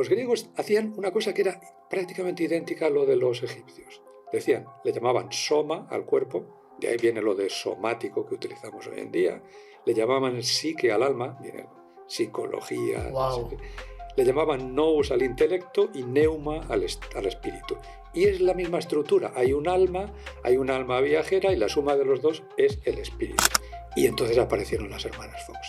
Los griegos hacían una cosa que era prácticamente idéntica a lo de los egipcios. Le llamaban soma al cuerpo, de ahí viene lo de somático que utilizamos hoy en día. Le llamaban psique al alma, viene psicología. Wow. Le llamaban nous al intelecto y neuma al espíritu. Y es la misma estructura. Hay un alma viajera y la suma de los dos es el espíritu. Y entonces aparecieron las hermanas Fox.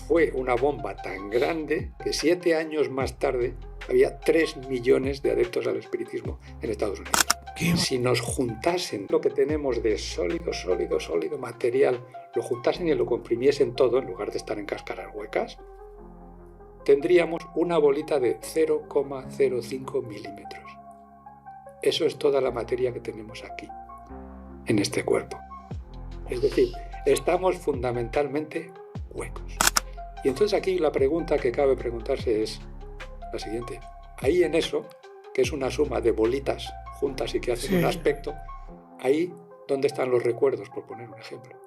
Fue una bomba tan grande que 7 años más tarde había 3 millones de adeptos al espiritismo en Estados Unidos. Si nos juntasen lo que tenemos de sólido material, lo juntasen y lo comprimiesen todo, en lugar de estar en cáscaras huecas, tendríamos una bolita de 0,05 milímetros. Eso es toda la materia que tenemos aquí, en este cuerpo. Es decir, estamos fundamentalmente huecos. Y entonces aquí la pregunta que cabe preguntarse es la siguiente. Ahí en eso, que es una suma de bolitas juntas y que hacen un aspecto, ahí ¿dónde están los recuerdos, por poner un ejemplo?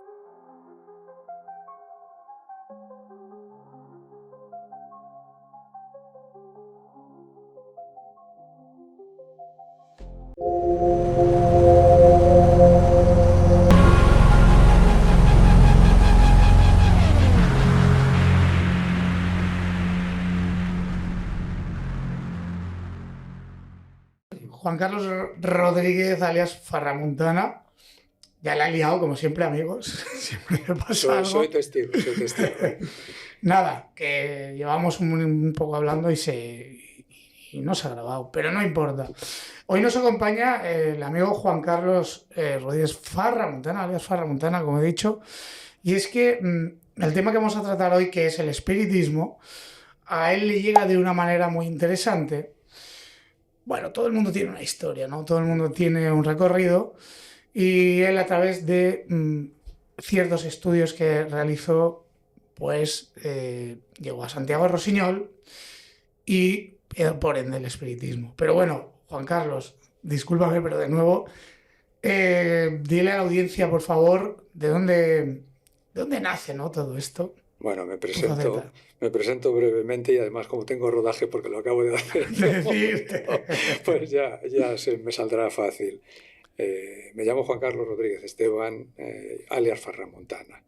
Juan Carlos Rodríguez, alias Farramuntana, ya la he liado, como siempre, amigos. Siempre me pasa algo. Soy testigo. Nada, que llevamos un poco hablando y no se ha grabado, pero no importa. Hoy nos acompaña el amigo Juan Carlos Rodríguez Farramuntana, alias Farramuntana, como he dicho, y es que el tema que vamos a tratar hoy, que es el espiritismo, a él le llega de una manera muy interesante. Bueno, todo el mundo tiene una historia, ¿no? Todo el mundo tiene un recorrido y él, a través de ciertos estudios que realizó, pues llegó a Santiago de Rosiñol y por ende el espiritismo. Pero bueno, Juan Carlos, discúlpame, pero de nuevo, dile a la audiencia, por favor, de dónde nace, ¿no?, todo esto. Bueno, me presento brevemente y además como tengo rodaje porque lo acabo de hacer, pues ya me saldrá fácil. Me llamo Juan Carlos Rodríguez Esteban, alias Farramuntana.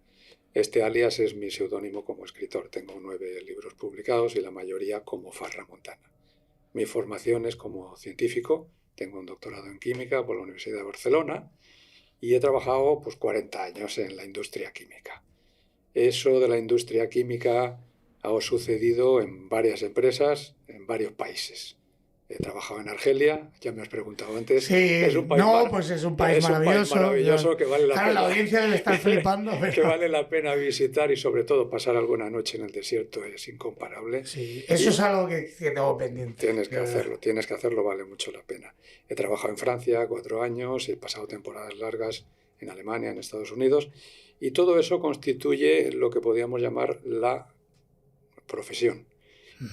Este alias es mi seudónimo como escritor. Tengo 9 libros publicados y la mayoría como Farramuntana. Mi formación es como científico. Tengo un doctorado en química por la Universidad de Barcelona y he trabajado pues 40 años en la industria química. Eso de la industria química ha sucedido en varias empresas, en varios países. He trabajado en Argelia, ya me has preguntado antes. Sí, es un país maravilloso que vale la pena. La audiencia debe estar flipando. Pero... que vale la pena visitar y sobre todo pasar alguna noche en el desierto es incomparable. Sí, eso es algo que tengo pendiente. Tienes que hacerlo, vale mucho la pena. He trabajado en Francia 4 años, he pasado temporadas largas en Alemania, en Estados Unidos, y todo eso constituye lo que podríamos llamar la profesión.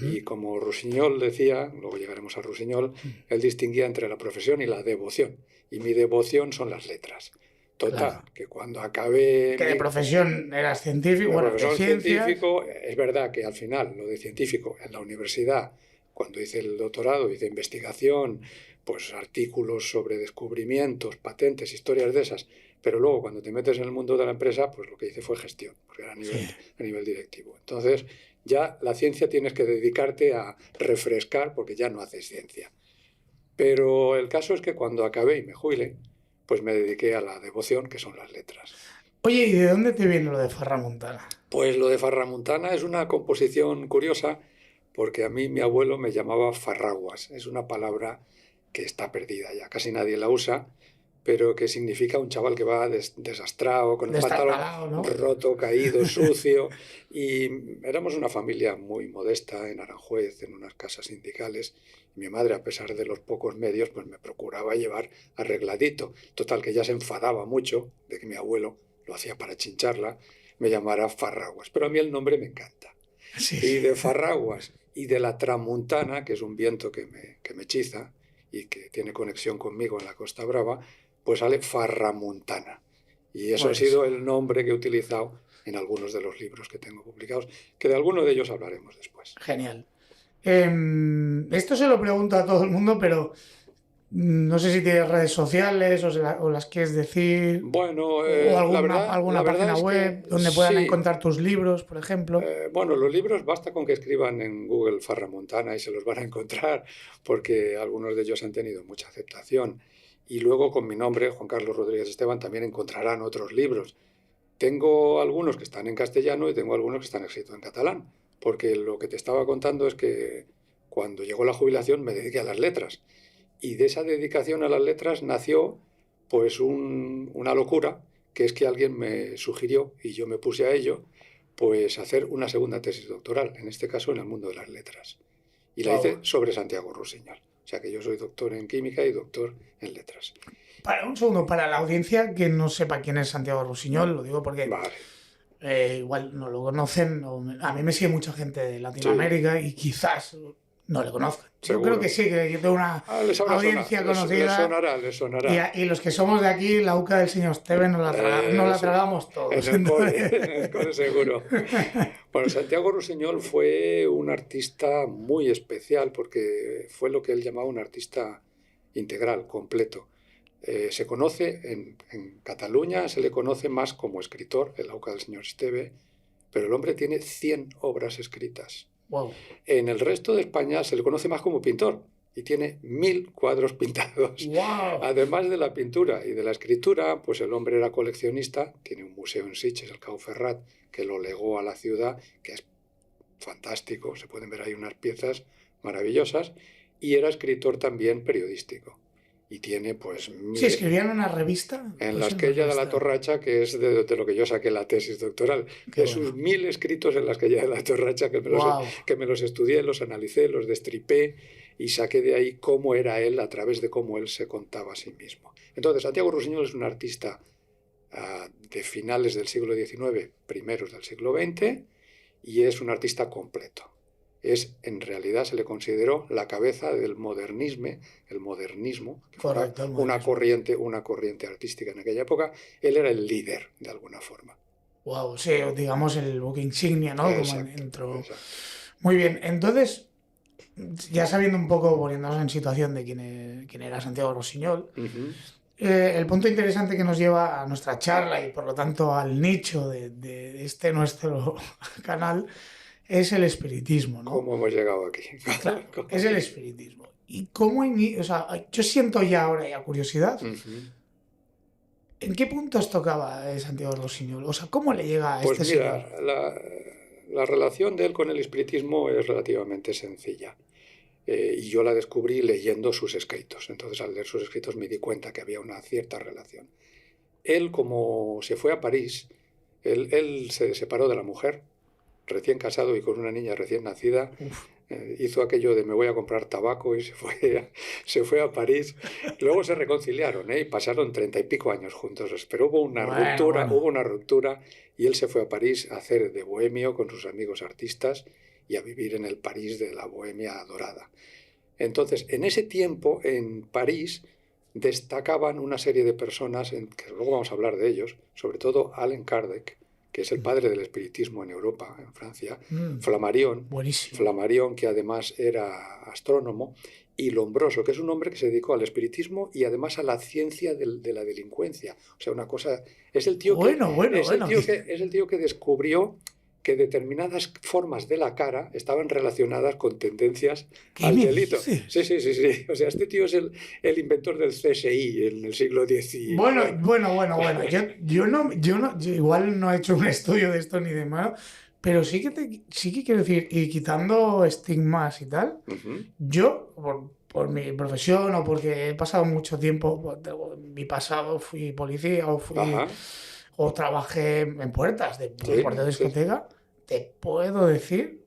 Y como Rusiñol decía, luego llegaremos a Rusiñol, él distinguía entre la profesión y la devoción. Y mi devoción son las letras. Total, que cuando acabé... Que de profesión eras científico, bueno, de ciencia... científico, es verdad que al final, lo de científico, en la universidad, cuando hice el doctorado, hice investigación, pues artículos sobre descubrimientos, patentes, historias de esas, pero luego cuando te metes en el mundo de la empresa, pues lo que hice fue gestión, porque era a nivel directivo. Entonces, ya la ciencia tienes que dedicarte a refrescar porque ya no haces ciencia. Pero el caso es que cuando acabé y me jubilé, pues me dediqué a la devoción, que son las letras. Oye, ¿y de dónde te viene lo de Farramuntana? Pues lo de Farramuntana es una composición curiosa porque a mí mi abuelo me llamaba Farraguas. Es una palabra que está perdida ya, casi nadie la usa, pero que significa un chaval que va desastrado, con el pantalón, ¿no?, roto, caído, sucio. Y éramos una familia muy modesta en Aranjuez, en unas casas sindicales. Y mi madre, a pesar de los pocos medios, pues me procuraba llevar arregladito. Total, que ya se enfadaba mucho de que mi abuelo, lo hacía para chincharla, me llamara Farraguas. Pero a mí el nombre me encanta. Sí. Y de Farraguas y de la tramuntana, que es un viento que me hechiza y que tiene conexión conmigo en la Costa Brava, pues sale Farramuntana. Y eso ha sido el nombre que he utilizado en algunos de los libros que tengo publicados, que de alguno de ellos hablaremos después. Genial. Esto se lo pregunto a todo el mundo, pero no sé si tienes redes sociales o las quieres decir, Bueno, o la alguna verdad página es que web donde puedan sí. encontrar tus libros, por ejemplo. Bueno, los libros basta con que escriban en Google Farramontana y se los van a encontrar, porque algunos de ellos han tenido mucha aceptación. Y luego con mi nombre, Juan Carlos Rodríguez Esteban, también encontrarán otros libros. Tengo algunos que están en castellano y tengo algunos que están escritos en catalán, porque lo que te estaba contando es que cuando llegó la jubilación me dediqué a las letras. Y de esa dedicación a las letras nació pues una locura, que es que alguien me sugirió, y yo me puse a ello, pues hacer una segunda tesis doctoral, en este caso en el mundo de las letras. Y la hice Wow. sobre Santiago Rusiñol. O sea que yo soy doctor en química y doctor en letras. Un segundo, para la audiencia que no sepa quién es Santiago Rusiñol, lo digo porque Vale. igual no lo conocen, a mí me sigue mucha gente de Sí, Latinoamérica y quizás no le conozcan. Yo creo que seguro. sí, que yo tengo una Les habrá audiencia les conocida sonará, les sonará. y los que somos de aquí, la UCA del señor Esteban nos la Sí, tragamos en todos. el cole, Entonces, en el cole seguro. Bueno, Santiago Rusiñol fue un artista muy especial porque fue lo que él llamaba un artista integral, completo. Se conoce en Cataluña, se le conoce más como escritor, el auca del señor Esteve, pero el hombre tiene 100 obras escritas. wow. En el resto de España se le conoce más como pintor y tiene 1000 cuadros pintados. Wow. Además de la pintura y de la escritura, pues el hombre era coleccionista, tiene un museo en Sitges, el Cau Ferrat, que lo legó a la ciudad, que es fantástico, se pueden ver ahí unas piezas maravillosas, y era escritor también periodístico. Y tiene pues Sí, escribían una revista. en la Pues en una Esquella de la revista. Torracha, que es de lo que yo saqué la tesis doctoral, Qué de sus bueno. 1000 escritos en la Esquella de la Torracha, Wow. que me los estudié, los analicé, los destripé y saqué de ahí cómo era él a través de cómo él se contaba a sí mismo. Entonces, Santiago Rusiñol es un artista de finales del siglo XIX, primeros del siglo XX, y es un artista completo. En realidad se le consideró la cabeza del modernismo, el modernismo, que Correcto, el una corriente artística en aquella época. Él era el líder, de alguna forma. Wow, sí, digamos el buque insignia, ¿no? Como Exacto, dentro. exacto. Muy bien, entonces, ya sabiendo un poco, poniéndonos en situación de quién era Santiago Rusiñol, el punto interesante que nos lleva a nuestra charla y por lo tanto al nicho de este nuestro canal es el espiritismo, ¿no? ¿Cómo hemos llegado aquí? Claro, es el espiritismo. ¿Y cómo o sea, yo siento ya ahora ya curiosidad. ¿En qué puntos tocaba Santiago Rusiñol? O sea, ¿cómo le llega a Pues este señor? mira, la relación de él con el espiritismo es relativamente sencilla. Y yo la descubrí leyendo sus escritos. Entonces, al leer sus escritos me di cuenta que había una cierta relación. Él, como se fue a París, él se separó de la mujer, recién casado y con una niña recién nacida, hizo aquello de me voy a comprar tabaco y se fue a París. Luego se reconciliaron, y pasaron 30 y pico años juntos, pero hubo una ruptura y él se fue a París a hacer de bohemio con sus amigos artistas y a vivir en el París de la bohemia dorada. Entonces, en ese tiempo, en París, destacaban una serie de personas, que luego vamos a hablar de ellos, sobre todo Allan Kardec, que es el padre del espiritismo en Europa, en Francia, Buenísimo. Flammarion, que además era astrónomo, y Lombroso, que es un hombre que se dedicó al espiritismo y además a la ciencia de la delincuencia. O sea, una cosa... Es el tío que descubrió que determinadas formas de la cara estaban relacionadas con tendencias al delito. Dices? Sí. O sea, este tío es el inventor del CSI en el siglo XIX. Bueno. Yo igual no he hecho un estudio de esto ni de más, pero sí que quiero decir, y quitando estigmas y tal, yo, por mi profesión o porque he pasado mucho tiempo, en mi pasado fui policía o trabajé en puertas de discoteca, te puedo decir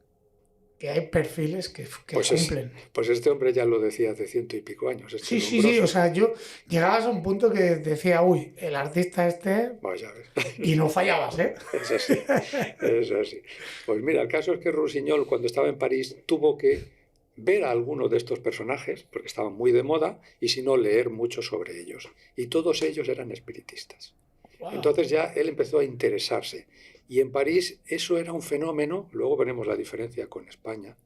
que hay perfiles que cumplen. Pues este hombre ya lo decía hace 100 y pico años. Sí, o sea, yo llegabas a un punto que decía, uy, el artista este... Vaya, y no fallabas, ¿eh? Es así. Pues mira, el caso es que Rusiñol, cuando estaba en París, tuvo que ver a alguno de estos personajes, porque estaban muy de moda, y si no, leer mucho sobre ellos. Y todos ellos eran espiritistas. Wow. Entonces ya él empezó a interesarse. Y en París eso era un fenómeno, luego veremos la diferencia con España,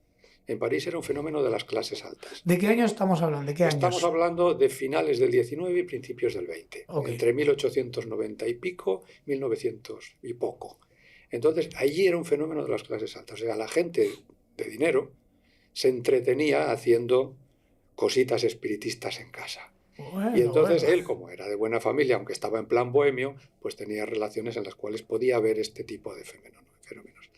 En París era un fenómeno de las clases altas. ¿De qué año estamos hablando? ¿De qué años? Estamos hablando de finales del 19 y principios del 20, Okay. entre 1890 y pico, 1900 y poco. Entonces, allí era un fenómeno de las clases altas. O sea, la gente de dinero se entretenía haciendo cositas espiritistas en casa. Bueno, y entonces él, como era de buena familia, aunque estaba en plan bohemio, pues tenía relaciones en las cuales podía ver este tipo de fenómenos.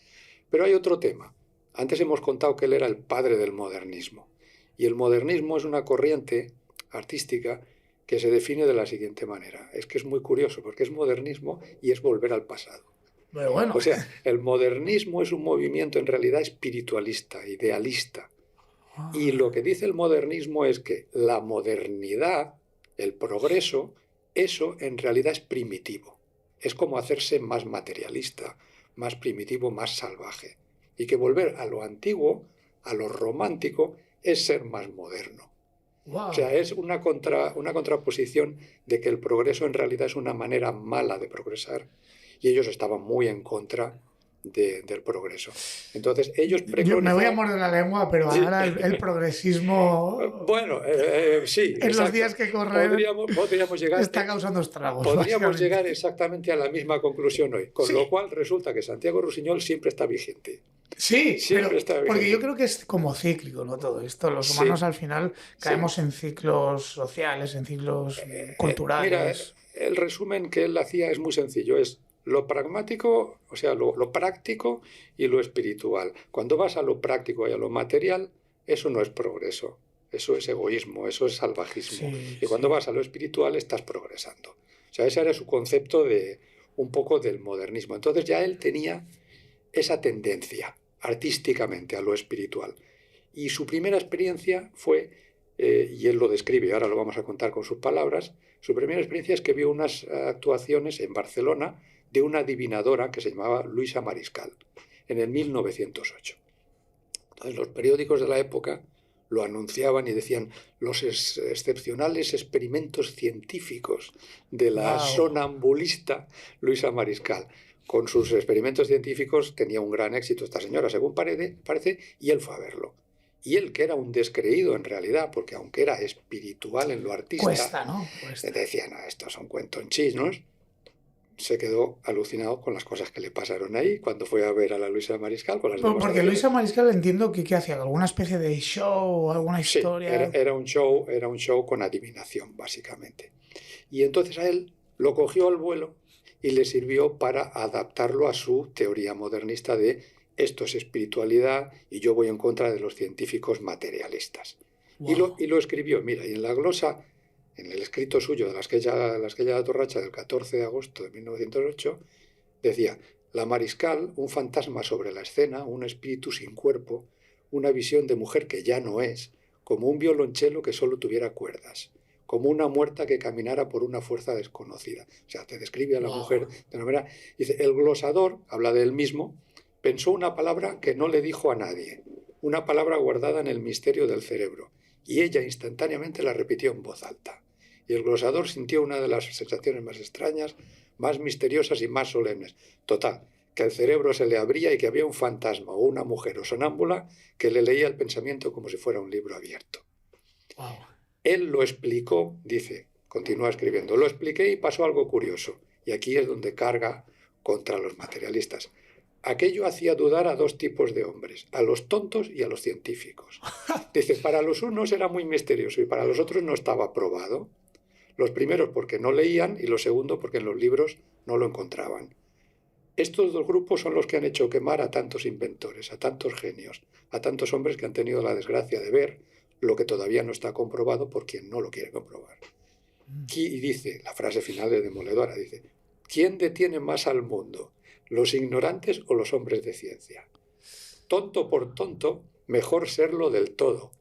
Pero hay otro tema. Antes hemos contado que él era el padre del modernismo. Y el modernismo es una corriente artística que se define de la siguiente manera. Es que es muy curioso, porque es modernismo y es volver al pasado. Pero bueno. O sea, el modernismo es un movimiento en realidad espiritualista, idealista. Y lo que dice el modernismo es que la modernidad, el progreso, eso en realidad es primitivo. Es como hacerse más materialista, más primitivo, más salvaje. Y que volver a lo antiguo, a lo romántico, es ser más moderno. Wow. O sea, es una contraposición de que el progreso en realidad es una manera mala de progresar. Y ellos estaban muy en contra del progreso. Entonces, ellos Yo me voy a morder la lengua, pero ahora el progresismo... Bueno, sí. En exacto. los días que corren podríamos llegar, está causando estragos. Podríamos llegar exactamente a la misma conclusión hoy. Con lo cual resulta que Santiago Rusiñol siempre está vigente. Sí, siempre está vigente. Porque yo creo que es como cíclico, ¿no? Todo esto. Los humanos al final caemos en ciclos sociales, en ciclos culturales. Mira, el resumen que él hacía es muy sencillo. Es lo pragmático, o sea, lo práctico y lo espiritual. Cuando vas a lo práctico y a lo material, eso no es progreso, eso es egoísmo, eso es salvajismo. Y cuando vas a lo espiritual, estás progresando. O sea, ese era su concepto de un poco del modernismo. Entonces ya él tenía esa tendencia artísticamente a lo espiritual. Y su primera experiencia fue, y él lo describe, ahora lo vamos a contar con sus palabras, su primera experiencia es que vio unas actuaciones en Barcelona de una adivinadora que se llamaba Luisa Mariscal, en el 1908. Entonces los periódicos de la época lo anunciaban y decían los excepcionales experimentos científicos de la sonambulista Luisa Mariscal. Con sus experimentos científicos tenía un gran éxito esta señora, según parece, y él fue a verlo. Y él, que era un descreído en realidad, porque aunque era espiritual en lo artístico, decía, no, estos son cuentonchinos, se quedó alucinado con las cosas que le pasaron ahí cuando fue a ver a la Luisa Mariscal. Porque Luisa Mariscal entiendo que ¿qué hacía? ¿Alguna especie de show o alguna historia? Sí, era un show con adivinación, básicamente. Y entonces a él lo cogió al vuelo y le sirvió para adaptarlo a su teoría modernista de esto es espiritualidad y yo voy en contra de los científicos materialistas. Wow. Y lo escribió, mira, y en la glosa, en el escrito suyo de las que ella torracha del 14 de agosto de 1908, decía, la Mariscal, un fantasma sobre la escena, un espíritu sin cuerpo, una visión de mujer que ya no es, como un violonchelo que solo tuviera cuerdas, como una muerta que caminara por una fuerza desconocida. O sea, te describe a la mujer de una manera. Dice, el glosador, habla de él mismo, pensó una palabra que no le dijo a nadie, una palabra guardada en el misterio del cerebro, y ella instantáneamente la repitió en voz alta. Y el glosador sintió una de las sensaciones más extrañas, más misteriosas y más solemnes. Total, que el cerebro se le abría y que había un fantasma o una mujer o sonámbula que le leía el pensamiento como si fuera un libro abierto. Wow. Él lo explicó, dice, continúa escribiendo, lo expliqué y pasó algo curioso. Y aquí es donde carga contra los materialistas. Aquello hacía dudar a dos tipos de hombres, a los tontos y a los científicos. Dice, para los unos era muy misterioso y para los otros no estaba probado. Los primeros porque no leían y los segundos porque en los libros no lo encontraban. Estos dos grupos son los que han hecho quemar a tantos inventores, a tantos genios, a tantos hombres que han tenido la desgracia de ver lo que todavía no está comprobado por quien no lo quiere comprobar. Y dice, la frase final es demoledora, dice, ¿quién detiene más al mundo? ¿Los ignorantes o los hombres de ciencia? Tonto por tonto, mejor serlo del todo.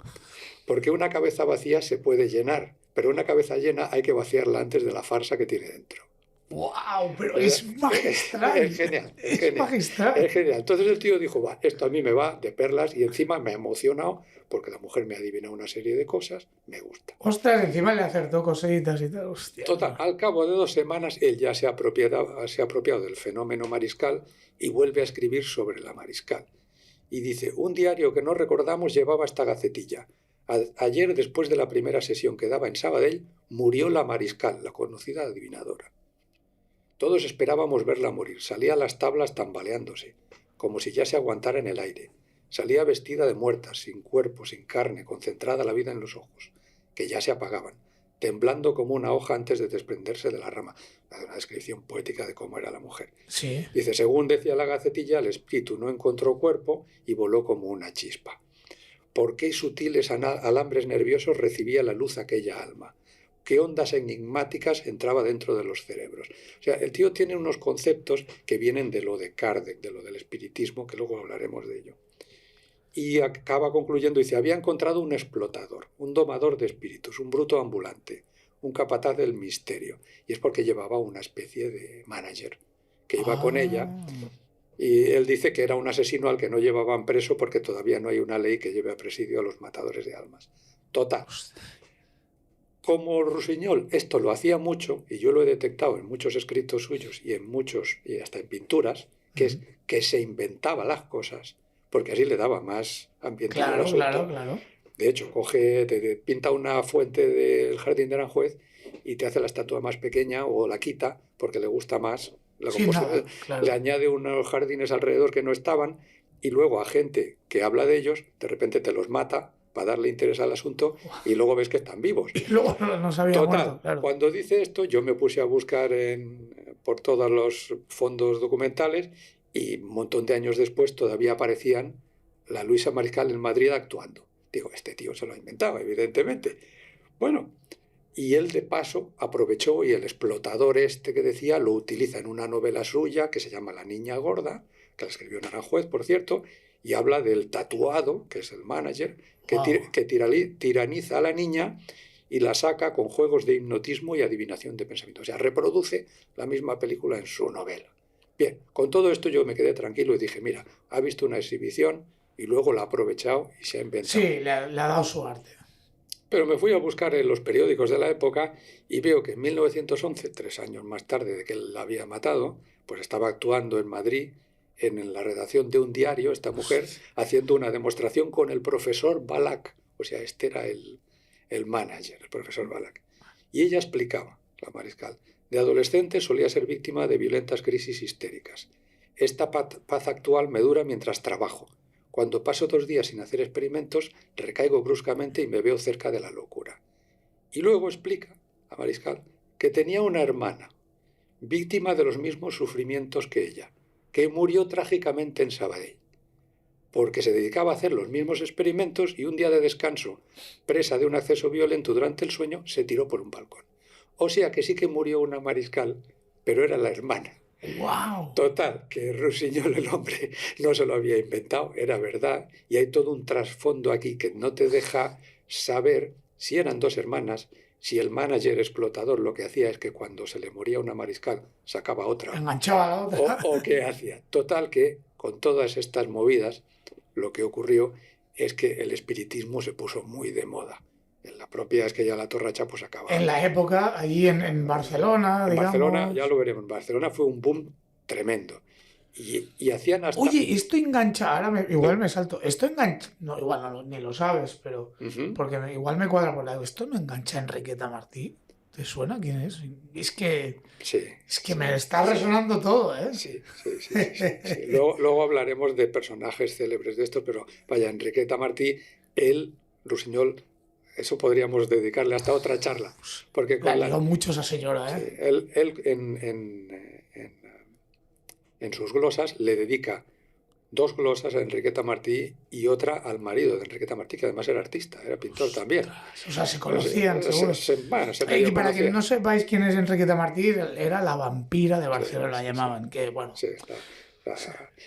Porque una cabeza vacía se puede llenar, pero una cabeza llena hay que vaciarla antes de la farsa que tiene dentro. ¡Wow! Pero es magistral. Es genial. Es genial. Entonces el tío dijo, va, esto a mí me va de perlas y encima me ha emocionado porque la mujer me adivina una serie de cosas, me gusta. Ostras, encima le acertó cositas y tal. Hostia. Total, al cabo de 2 semanas él ya se ha apropiado del fenómeno Mariscal y vuelve a escribir sobre la Mariscal. y dice, un diario que no recordamos llevaba esta gacetilla. Ayer, después de la primera sesión que daba en Sabadell, murió la mariscal, la conocida adivinadora. Todos esperábamos verla morir. Salía a las tablas tambaleándose, como si ya se aguantara en el aire. Salía vestida de muerta, sin cuerpo, sin carne, concentrada la vida en los ojos, que ya se apagaban, temblando como una hoja antes de desprenderse de la rama. Una descripción poética de cómo era la mujer. Sí. Dice, según decía la gacetilla, el espíritu no encontró cuerpo y voló como una chispa. ¿Por qué sutiles alambres nerviosos recibía la luz aquella alma? ¿Qué ondas enigmáticas entraba dentro de los cerebros? O sea, el tío tiene unos conceptos que vienen de lo de Kardec, de lo del espiritismo, que luego hablaremos de ello. Y acaba concluyendo, dice, había encontrado un explotador, un domador de espíritus, un bruto ambulante, un capataz del misterio. Y es porque llevaba una especie de manager que iba con ella. Y él dice que era un asesino al que no llevaban preso porque todavía no hay una ley que lleve a presidio a los matadores de almas. Total. Como Rusiñol esto lo hacía mucho, y yo lo he detectado en muchos escritos suyos y en muchos, y hasta en pinturas, que es que se inventaba las cosas, porque así le daba más ambiente al asunto. Claro. De hecho, te pinta una fuente del jardín de Aranjuez y te hace la estatua más pequeña o la quita porque le gusta más la composición. Le añade unos jardines alrededor que no estaban y luego a gente que habla de ellos, de repente te los mata para darle interés al asunto y luego ves que están vivos. Y luego no se había muerto, claro. Cuando dice esto, yo me puse a buscar por todos los fondos documentales y un montón de años después todavía aparecían la Luisa Mariscal en Madrid actuando. Digo, este tío se lo ha inventado, evidentemente. Bueno, y él de paso aprovechó y el explotador este que decía lo utiliza en una novela suya que se llama La niña gorda, que la escribió en Aranjuez, por cierto, y habla del tatuado, que es el manager, que tiraniza a la niña y la saca con juegos de hipnotismo y adivinación de pensamiento. O sea, reproduce la misma película en su novela. Bien, con todo esto yo me quedé tranquilo y dije, mira, ha visto una exhibición y luego la ha aprovechado y se ha inventado. Sí, le ha dado su arte. Pero me fui a buscar en los periódicos de la época y veo que en 1911, 3 años más tarde de que él la había matado, pues estaba actuando en Madrid en la redacción de un diario, esta mujer, haciendo una demostración con el profesor Balak. O sea, este era el manager, el profesor Balak. Y ella explicaba, la mariscal, de adolescente solía ser víctima de violentas crisis histéricas. Esta paz actual me dura mientras trabajo. Cuando paso 2 días sin hacer experimentos, recaigo bruscamente y me veo cerca de la locura. Y luego explica, la mariscal, que tenía una hermana, víctima de los mismos sufrimientos que ella, que murió trágicamente en Sabadell, porque se dedicaba a hacer los mismos experimentos y un día de descanso, presa de un acceso violento durante el sueño, se tiró por un balcón. O sea que sí que murió una mariscal, pero era la hermana. ¡Wow! Total, que Rusiñol, el hombre, no se lo había inventado, era verdad, y hay todo un trasfondo aquí que no te deja saber si eran 2 hermanas, si el manager explotador lo que hacía es que cuando se le moría una mariscal sacaba otra. Enganchaba a la otra. O qué hacía. Total que con todas estas movidas lo que ocurrió es que el espiritismo se puso muy de moda. En la propia es que ya la torracha pues acababa. En la época, allí en Barcelona, digamos. Barcelona, ya lo veremos, en Barcelona fue un boom tremendo. Y hacían hasta... Oye, esto engancha, ahora igual me salto, esto engancha, no, igual no, ni lo sabes, pero porque igual me cuadra por lado, esto no engancha a Enriqueta Martí, ¿te suena quién es? Es que, me está resonando todo, ¿eh? Sí. Luego hablaremos de personajes célebres de estos, pero vaya, Enriqueta Martí, Rusiñol, eso podríamos dedicarle hasta otra charla. Porque la mucho esa señora, ¿eh? Sí, él en sus glosas le dedica 2 glosas a Enriqueta Martí y otra al marido de Enriqueta Martí, que además era artista, era pintor también. O sea, se conocían, seguro. Y para que no sepáis quién es Enriqueta Martí, era la vampira de Barcelona, la llamaban, que bueno... Sí,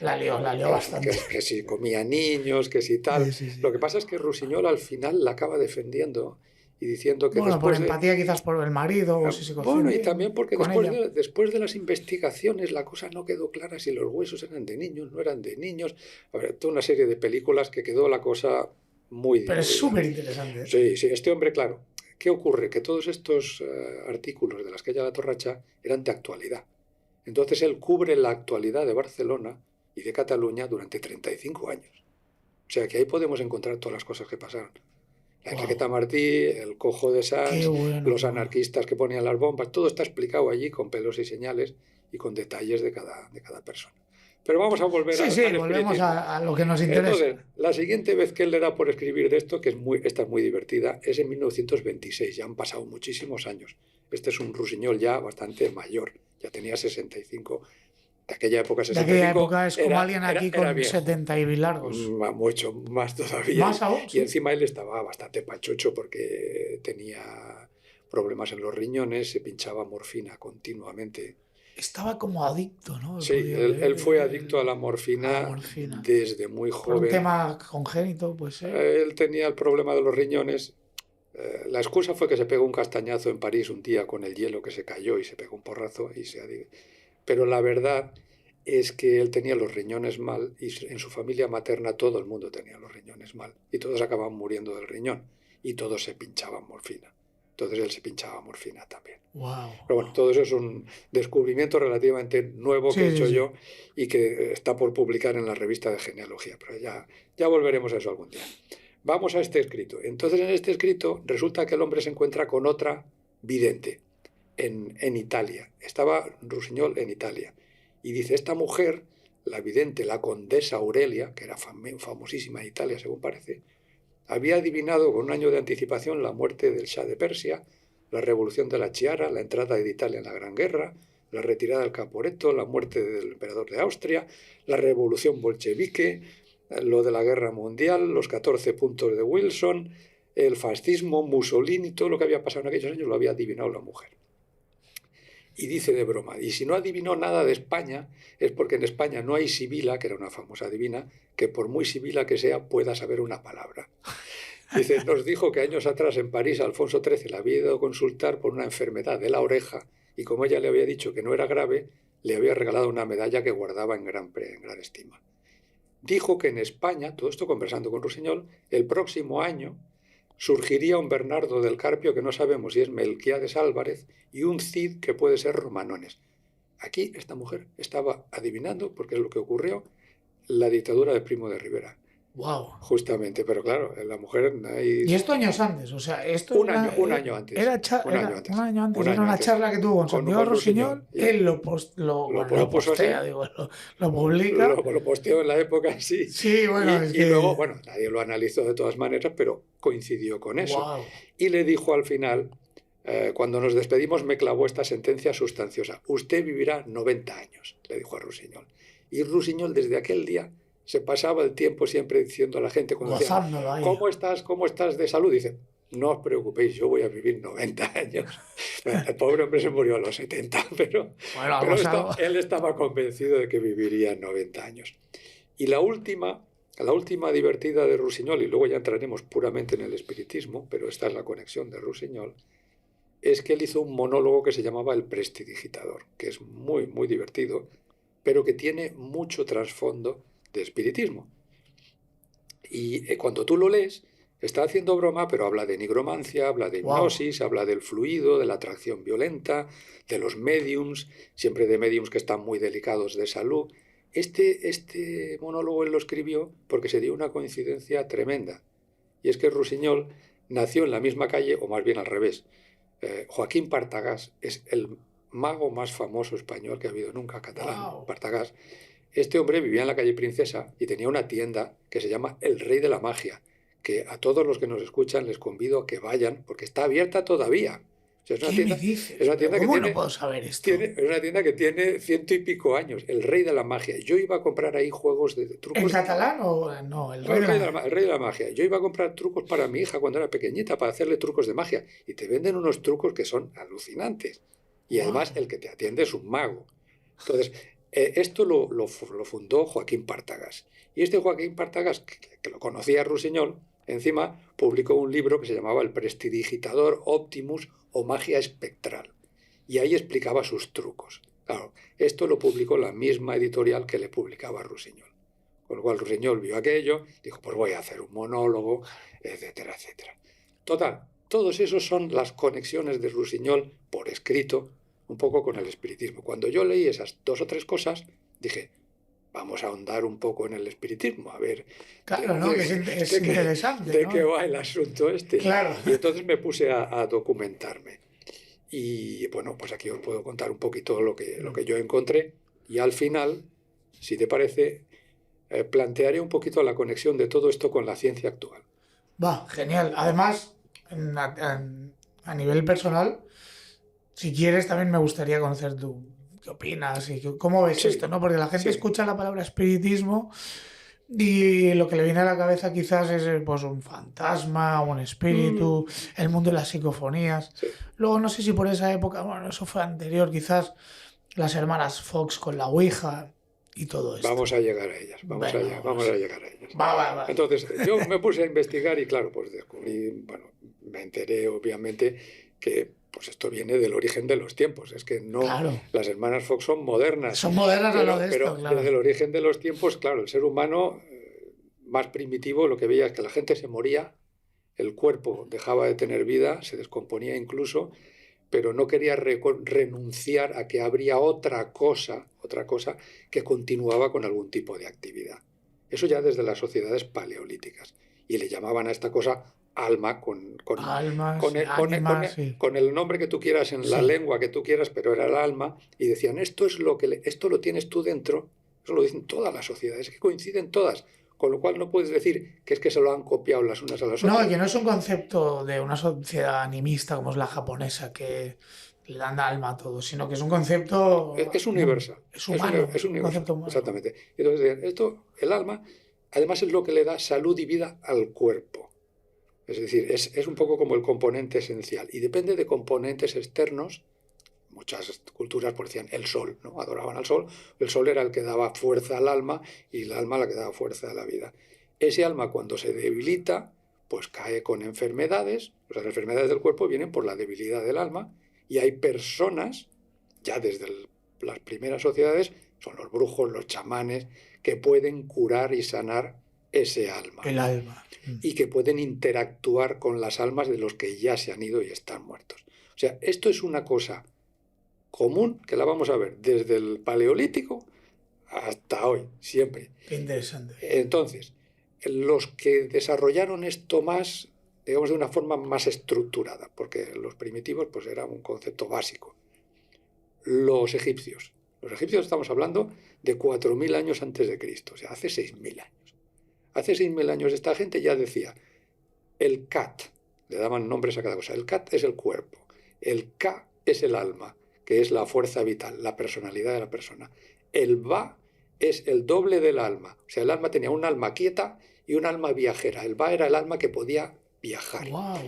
la lió bastante. Que si comía niños, que si tal. Sí. Lo que pasa es que Rusiñol al final la acaba defendiendo y diciendo que por empatía quizás por el marido o si se Bueno, y también porque después de las investigaciones la cosa no quedó clara si los huesos eran de niños, no eran de niños. A ver, toda una serie de películas que quedó la cosa muy... Pero es súper interesante. Sí, este hombre, claro. ¿Qué ocurre? Que todos estos artículos de las que ella la torracha eran de actualidad. Entonces él cubre la actualidad de Barcelona y de Cataluña durante 35 años. O sea que ahí podemos encontrar todas las cosas que pasaron. La Wow. Enriqueta Martí, el cojo de Qué Sanz, bueno, los qué bueno. anarquistas que ponían las bombas, todo está explicado allí con pelos y señales y con detalles de cada persona. Pero vamos a volver Sí, sí, al volvemos espiritismo. a lo que nos Entonces, interesa. la siguiente vez que él le da por escribir de esto, que esta es muy divertida, es en 1926, ya han pasado muchísimos años. Este es un rusiñol ya bastante mayor, ya tenía 65. De aquella época De aquella 65 época es como alguien aquí era con viejo. 70 y largos. Mucho más todavía. Más aún, Y sí. encima él estaba bastante pachocho porque tenía problemas en los riñones, se pinchaba morfina continuamente. Estaba como adicto, ¿no? He Sí, podido leer, él fue adicto a la a la morfina morfina. desde muy Por un joven. tema congénito, puede ser. Él tenía el problema de los riñones. La excusa fue que se pegó un castañazo en París un día con el hielo que se cayó y se pegó un porrazo. Pero la verdad es que él tenía los riñones mal y en su familia materna todo el mundo tenía los riñones mal y todos acababan muriendo del riñón y todos se pinchaban morfina. Entonces él se pinchaba morfina también. Wow. Pero bueno, todo eso es un descubrimiento relativamente nuevo que he hecho yo y que está por publicar en la revista de genealogía, pero ya volveremos a eso algún día. Vamos a este escrito. Entonces en este escrito resulta que el hombre se encuentra con otra vidente en Italia. Estaba Rusiñol en Italia. Y dice, esta mujer, la vidente, la condesa Aurelia, que era famosísima en Italia, según parece, había adivinado con un año de anticipación la muerte del Shah de Persia, la revolución de la Chiara, la entrada de Italia en la Gran Guerra, la retirada del Caporetto, la muerte del emperador de Austria, la revolución bolchevique, lo de la guerra mundial, los 14 puntos de Wilson, el fascismo, Mussolini, todo lo que había pasado en aquellos años lo había adivinado la mujer. Y dice de broma, y si no adivinó nada de España, es porque en España no hay sibila, que era una famosa divina, que por muy sibila que sea pueda saber una palabra. Dice, nos dijo que años atrás en París Alfonso XIII la había ido a consultar por una enfermedad de la oreja y como ella le había dicho que no era grave, le había regalado una medalla que guardaba en gran estima. Dijo que en España, todo esto conversando con Rusiñol, el próximo año surgiría un Bernardo del Carpio que no sabemos si es Melquiades Álvarez y un Cid que puede ser Romanones. Aquí esta mujer estaba adivinando, porque es lo que ocurrió, la dictadura de Primo de Rivera. Wow. Justamente, pero claro, la mujer... Y esto años antes, o sea, esto un año antes. Era una charla que tuvo con Santiago Rusiñol, él lo postea, lo publica. Lo posteó en la época, sí. Sí, bueno, y luego, bueno, nadie lo analizó de todas maneras, pero coincidió con eso. Wow. Y le dijo al final, cuando nos despedimos me clavó esta sentencia sustanciosa. Usted vivirá 90 años, le dijo a Rusiñol. Y Rusiñol desde aquel día se pasaba el tiempo siempre diciendo a la gente, cuando decía, ¿Cómo estás de salud? Dice, no os preocupéis, yo voy a vivir 90 años. El pobre hombre se murió a los 70, pero él estaba convencido de que viviría 90 años. Y la última divertida de Rusiñol, y luego ya entraremos puramente en el espiritismo, pero esta es la conexión de Rusiñol, es que él hizo un monólogo que se llamaba El Prestidigitador, que es muy, muy divertido, pero que tiene mucho trasfondo de espiritismo. Y cuando tú lo lees, está haciendo broma, pero habla de nigromancia, habla de hipnosis, habla del fluido, de la atracción violenta, de los médiums, siempre de médiums que están muy delicados de salud. Este monólogo él lo escribió porque se dio una coincidencia tremenda. Y es que Rusiñol nació en la misma calle, o más bien al revés. Joaquín Partagás es el mago más famoso español que ha habido nunca, catalán. Partagás. Este hombre vivía en la calle Princesa y tenía una tienda que se llama El Rey de la Magia, que a todos los que nos escuchan les convido a que vayan, porque está abierta todavía. O sea, es una tienda ¿Cómo no puedo saber esto? Es una tienda que tiene 100 y pico años, El Rey de la Magia. Yo iba a comprar ahí juegos de trucos. ¿En catalán o no? El Rey de la Magia. Yo iba a comprar trucos para mi hija cuando era pequeñita, para hacerle trucos de magia. Y te venden unos trucos que son alucinantes. Y además el que te atiende es un mago. Entonces, esto lo fundó Joaquín Partagás. Y este Joaquín Partagás, que lo conocía Rusiñol, encima publicó un libro que se llamaba El Prestidigitador Optimus o Magia Espectral. Y ahí explicaba sus trucos. Claro, esto lo publicó la misma editorial que le publicaba a Rusiñol. Con lo cual Rusiñol vio aquello, dijo, pues voy a hacer un monólogo, etcétera, etcétera. Total, todos esos son las conexiones de Rusiñol por escrito, un poco con el espiritismo. Cuando yo leí esas 2 o 3 cosas, dije, vamos a ahondar un poco en el espiritismo, a ver Claro, ¿no? Que es interesante, de ¿no? qué va el asunto este. Claro. Y entonces me puse a documentarme. Y bueno, pues aquí os puedo contar un poquito lo que yo encontré. Y al final, si te parece, plantearé un poquito la conexión de todo esto con la ciencia actual. Va, genial. Además, a nivel personal, si quieres, también me gustaría conocer qué opinas y cómo ves Sí, esto, ¿no? Porque la gente sí. escucha la palabra espiritismo y lo que le viene a la cabeza quizás es pues, un fantasma, un espíritu, el mundo de las psicofonías. Sí. Luego, no sé si por esa época, bueno, eso fue anterior, quizás las hermanas Fox con la Ouija y todo esto. Vamos a llegar a ellas, vamos a llegar a ellas. Va. Entonces, yo me puse a investigar y claro, pues descubrí, bueno, me enteré obviamente que pues esto viene del origen de los tiempos. Es que no, Claro. Las hermanas Fox son modernas. Son modernas a lo de esto, pero claro. desde el origen de los tiempos, claro, el ser humano más primitivo lo que veía es que la gente se moría, el cuerpo dejaba de tener vida, se descomponía incluso, pero no quería renunciar a que habría otra cosa que continuaba con algún tipo de actividad. Eso ya desde las sociedades paleolíticas. Y le llamaban a esta cosa alma con el nombre que tú quieras en la lengua que tú quieras, pero era el alma. Y decían, esto lo tienes tú dentro. Eso lo dicen todas las sociedades, que coinciden todas. Con lo cual no puedes decir que es que se lo han copiado las unas a las otras. No, que no es un concepto de una sociedad animista como es la japonesa, que le dan alma a todo, sino que es un concepto... Es universal. Es humano. Es universal, concepto humano. Exactamente. Entonces, el alma, además es lo que le da salud y vida al cuerpo. Es decir, es un poco como el componente esencial. Y depende de componentes externos. Muchas culturas pues, decían el sol, ¿no? Adoraban al sol. El sol era el que daba fuerza al alma y el alma la que daba fuerza a la vida. Ese alma cuando se debilita, pues cae con enfermedades. Las enfermedades del cuerpo vienen por la debilidad del alma y hay personas, ya desde las primeras sociedades, son los brujos, los chamanes, que pueden curar y sanar ese alma. El alma. Y que pueden interactuar con las almas de los que ya se han ido y están muertos. O sea, esto es una cosa común que la vamos a ver desde el Paleolítico hasta hoy, siempre. Qué interesante. Entonces, los que desarrollaron esto más, digamos, de una forma más estructurada, porque los primitivos pues era un concepto básico. Los egipcios estamos hablando de 4.000 años antes de Cristo, o sea, hace 6.000 años. Hace 6.000 años esta gente ya decía, el Kat, le daban nombres a cada cosa, el Kat es el cuerpo, el Ka es el alma, que es la fuerza vital, la personalidad de la persona. El Ba es el doble del alma. O sea, el alma tenía un alma quieta y un alma viajera. El Ba era el alma que podía viajar. Wow.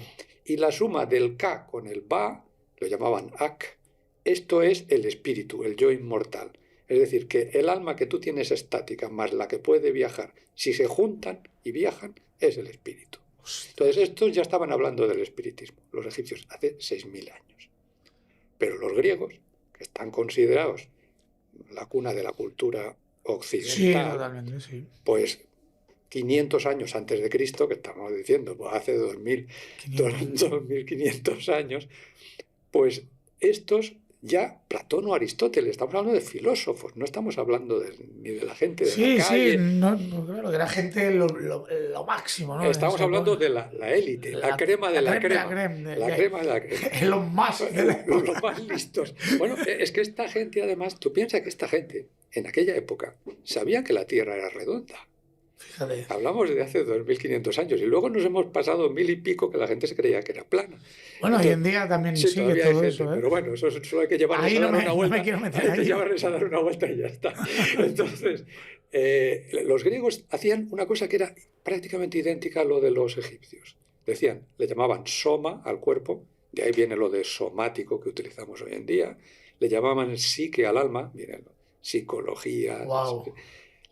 Y la suma del Ka con el Ba, lo llamaban Ak, esto es el espíritu, el yo inmortal. Es decir, que el alma que tú tienes estática más la que puede viajar, si se juntan y viajan, es el espíritu. Entonces, estos ya estaban hablando del espiritismo, los egipcios, hace 6.000 años. Pero los griegos, que están considerados la cuna de la cultura occidental, sí, totalmente, sí. Pues 500 años antes de Cristo, que estamos diciendo, pues hace 2.500 años, pues estos ya, Platón o Aristóteles, estamos hablando de filósofos, no estamos hablando ni de la gente de la calle. Sí, no, claro, que era gente lo máximo, ¿no? Estamos hablando de la élite, la crema de la crema. La crema de la crema. Los más. Los más listos. Bueno, es que esta gente, además, tú piensas que esta gente, en aquella época, sabía que la Tierra era redonda. Fíjate. Hablamos de hace 2.500 años y luego nos hemos pasado 1.000 y pico que la gente se creía que era plana. Bueno, hoy en día también sí, sigue todo gente, eso, ¿eh? Pero bueno, eso solo hay que llevarles a dar una vuelta. No me quiero meter hay ahí. que llevarles a dar una vuelta y ya está. Entonces, los griegos hacían una cosa que era prácticamente idéntica a lo de los egipcios. Decían, le llamaban soma al cuerpo, de ahí viene lo de somático que utilizamos hoy en día. Le llamaban psique al alma, viene psicología. Wow.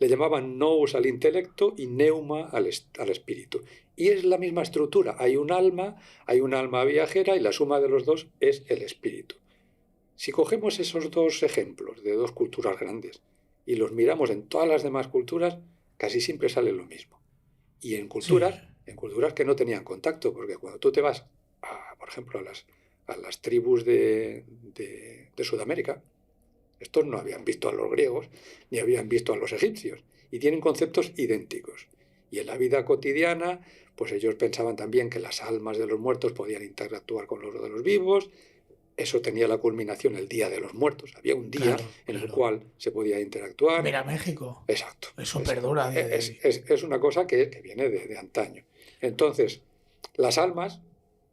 Le llamaban nous al intelecto y neuma al espíritu. Y es la misma estructura. Hay un alma viajera y la suma de los dos es el espíritu. Si cogemos esos dos ejemplos de dos culturas grandes y los miramos en todas las demás culturas, casi siempre sale lo mismo. Y en culturas que no tenían contacto, porque cuando tú te vas, por ejemplo, a las tribus de Sudamérica, Estos no habían visto a los griegos ni habían visto a los egipcios y tienen conceptos idénticos. Y en la vida cotidiana, pues ellos pensaban también que las almas de los muertos podían interactuar con los de los vivos. Eso tenía la culminación el Día de los Muertos. Había un día en el cual se podía interactuar. Mira, México. Exacto. Eso perdura. Es una cosa que viene de antaño. Entonces, las almas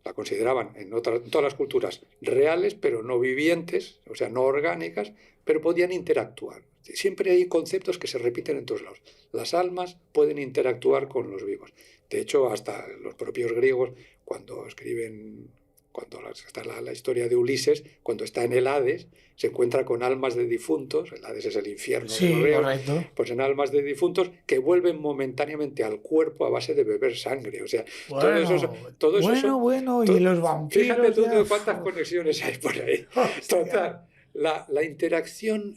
la consideraban en todas las culturas reales, pero no vivientes, o sea, no orgánicas, pero podían interactuar. Siempre hay conceptos que se repiten en todos lados. Las almas pueden interactuar con los vivos. De hecho, hasta los propios griegos, cuando escriben, cuando está la historia de Ulises, cuando está en el Hades, se encuentra con almas de difuntos. El Hades es el infierno de los griegos. Correcto. Pues en almas de difuntos que vuelven momentáneamente al cuerpo a base de beber sangre. O sea, todo eso y los vampiros. Fíjate tú de cuántas conexiones hay por ahí. Total. La interacción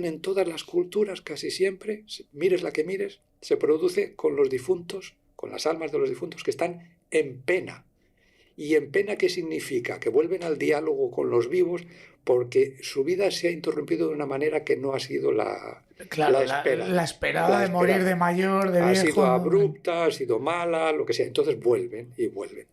en todas las culturas, casi siempre, mires la que mires, se produce con los difuntos, con las almas de los difuntos que están en pena. ¿Y en pena qué significa? Que vuelven al diálogo con los vivos porque su vida se ha interrumpido de una manera que no ha sido la esperada. La esperada de morir de mayor, de viejo. Ha sido abrupta, ha sido mala, lo que sea. Entonces vuelven y vuelven.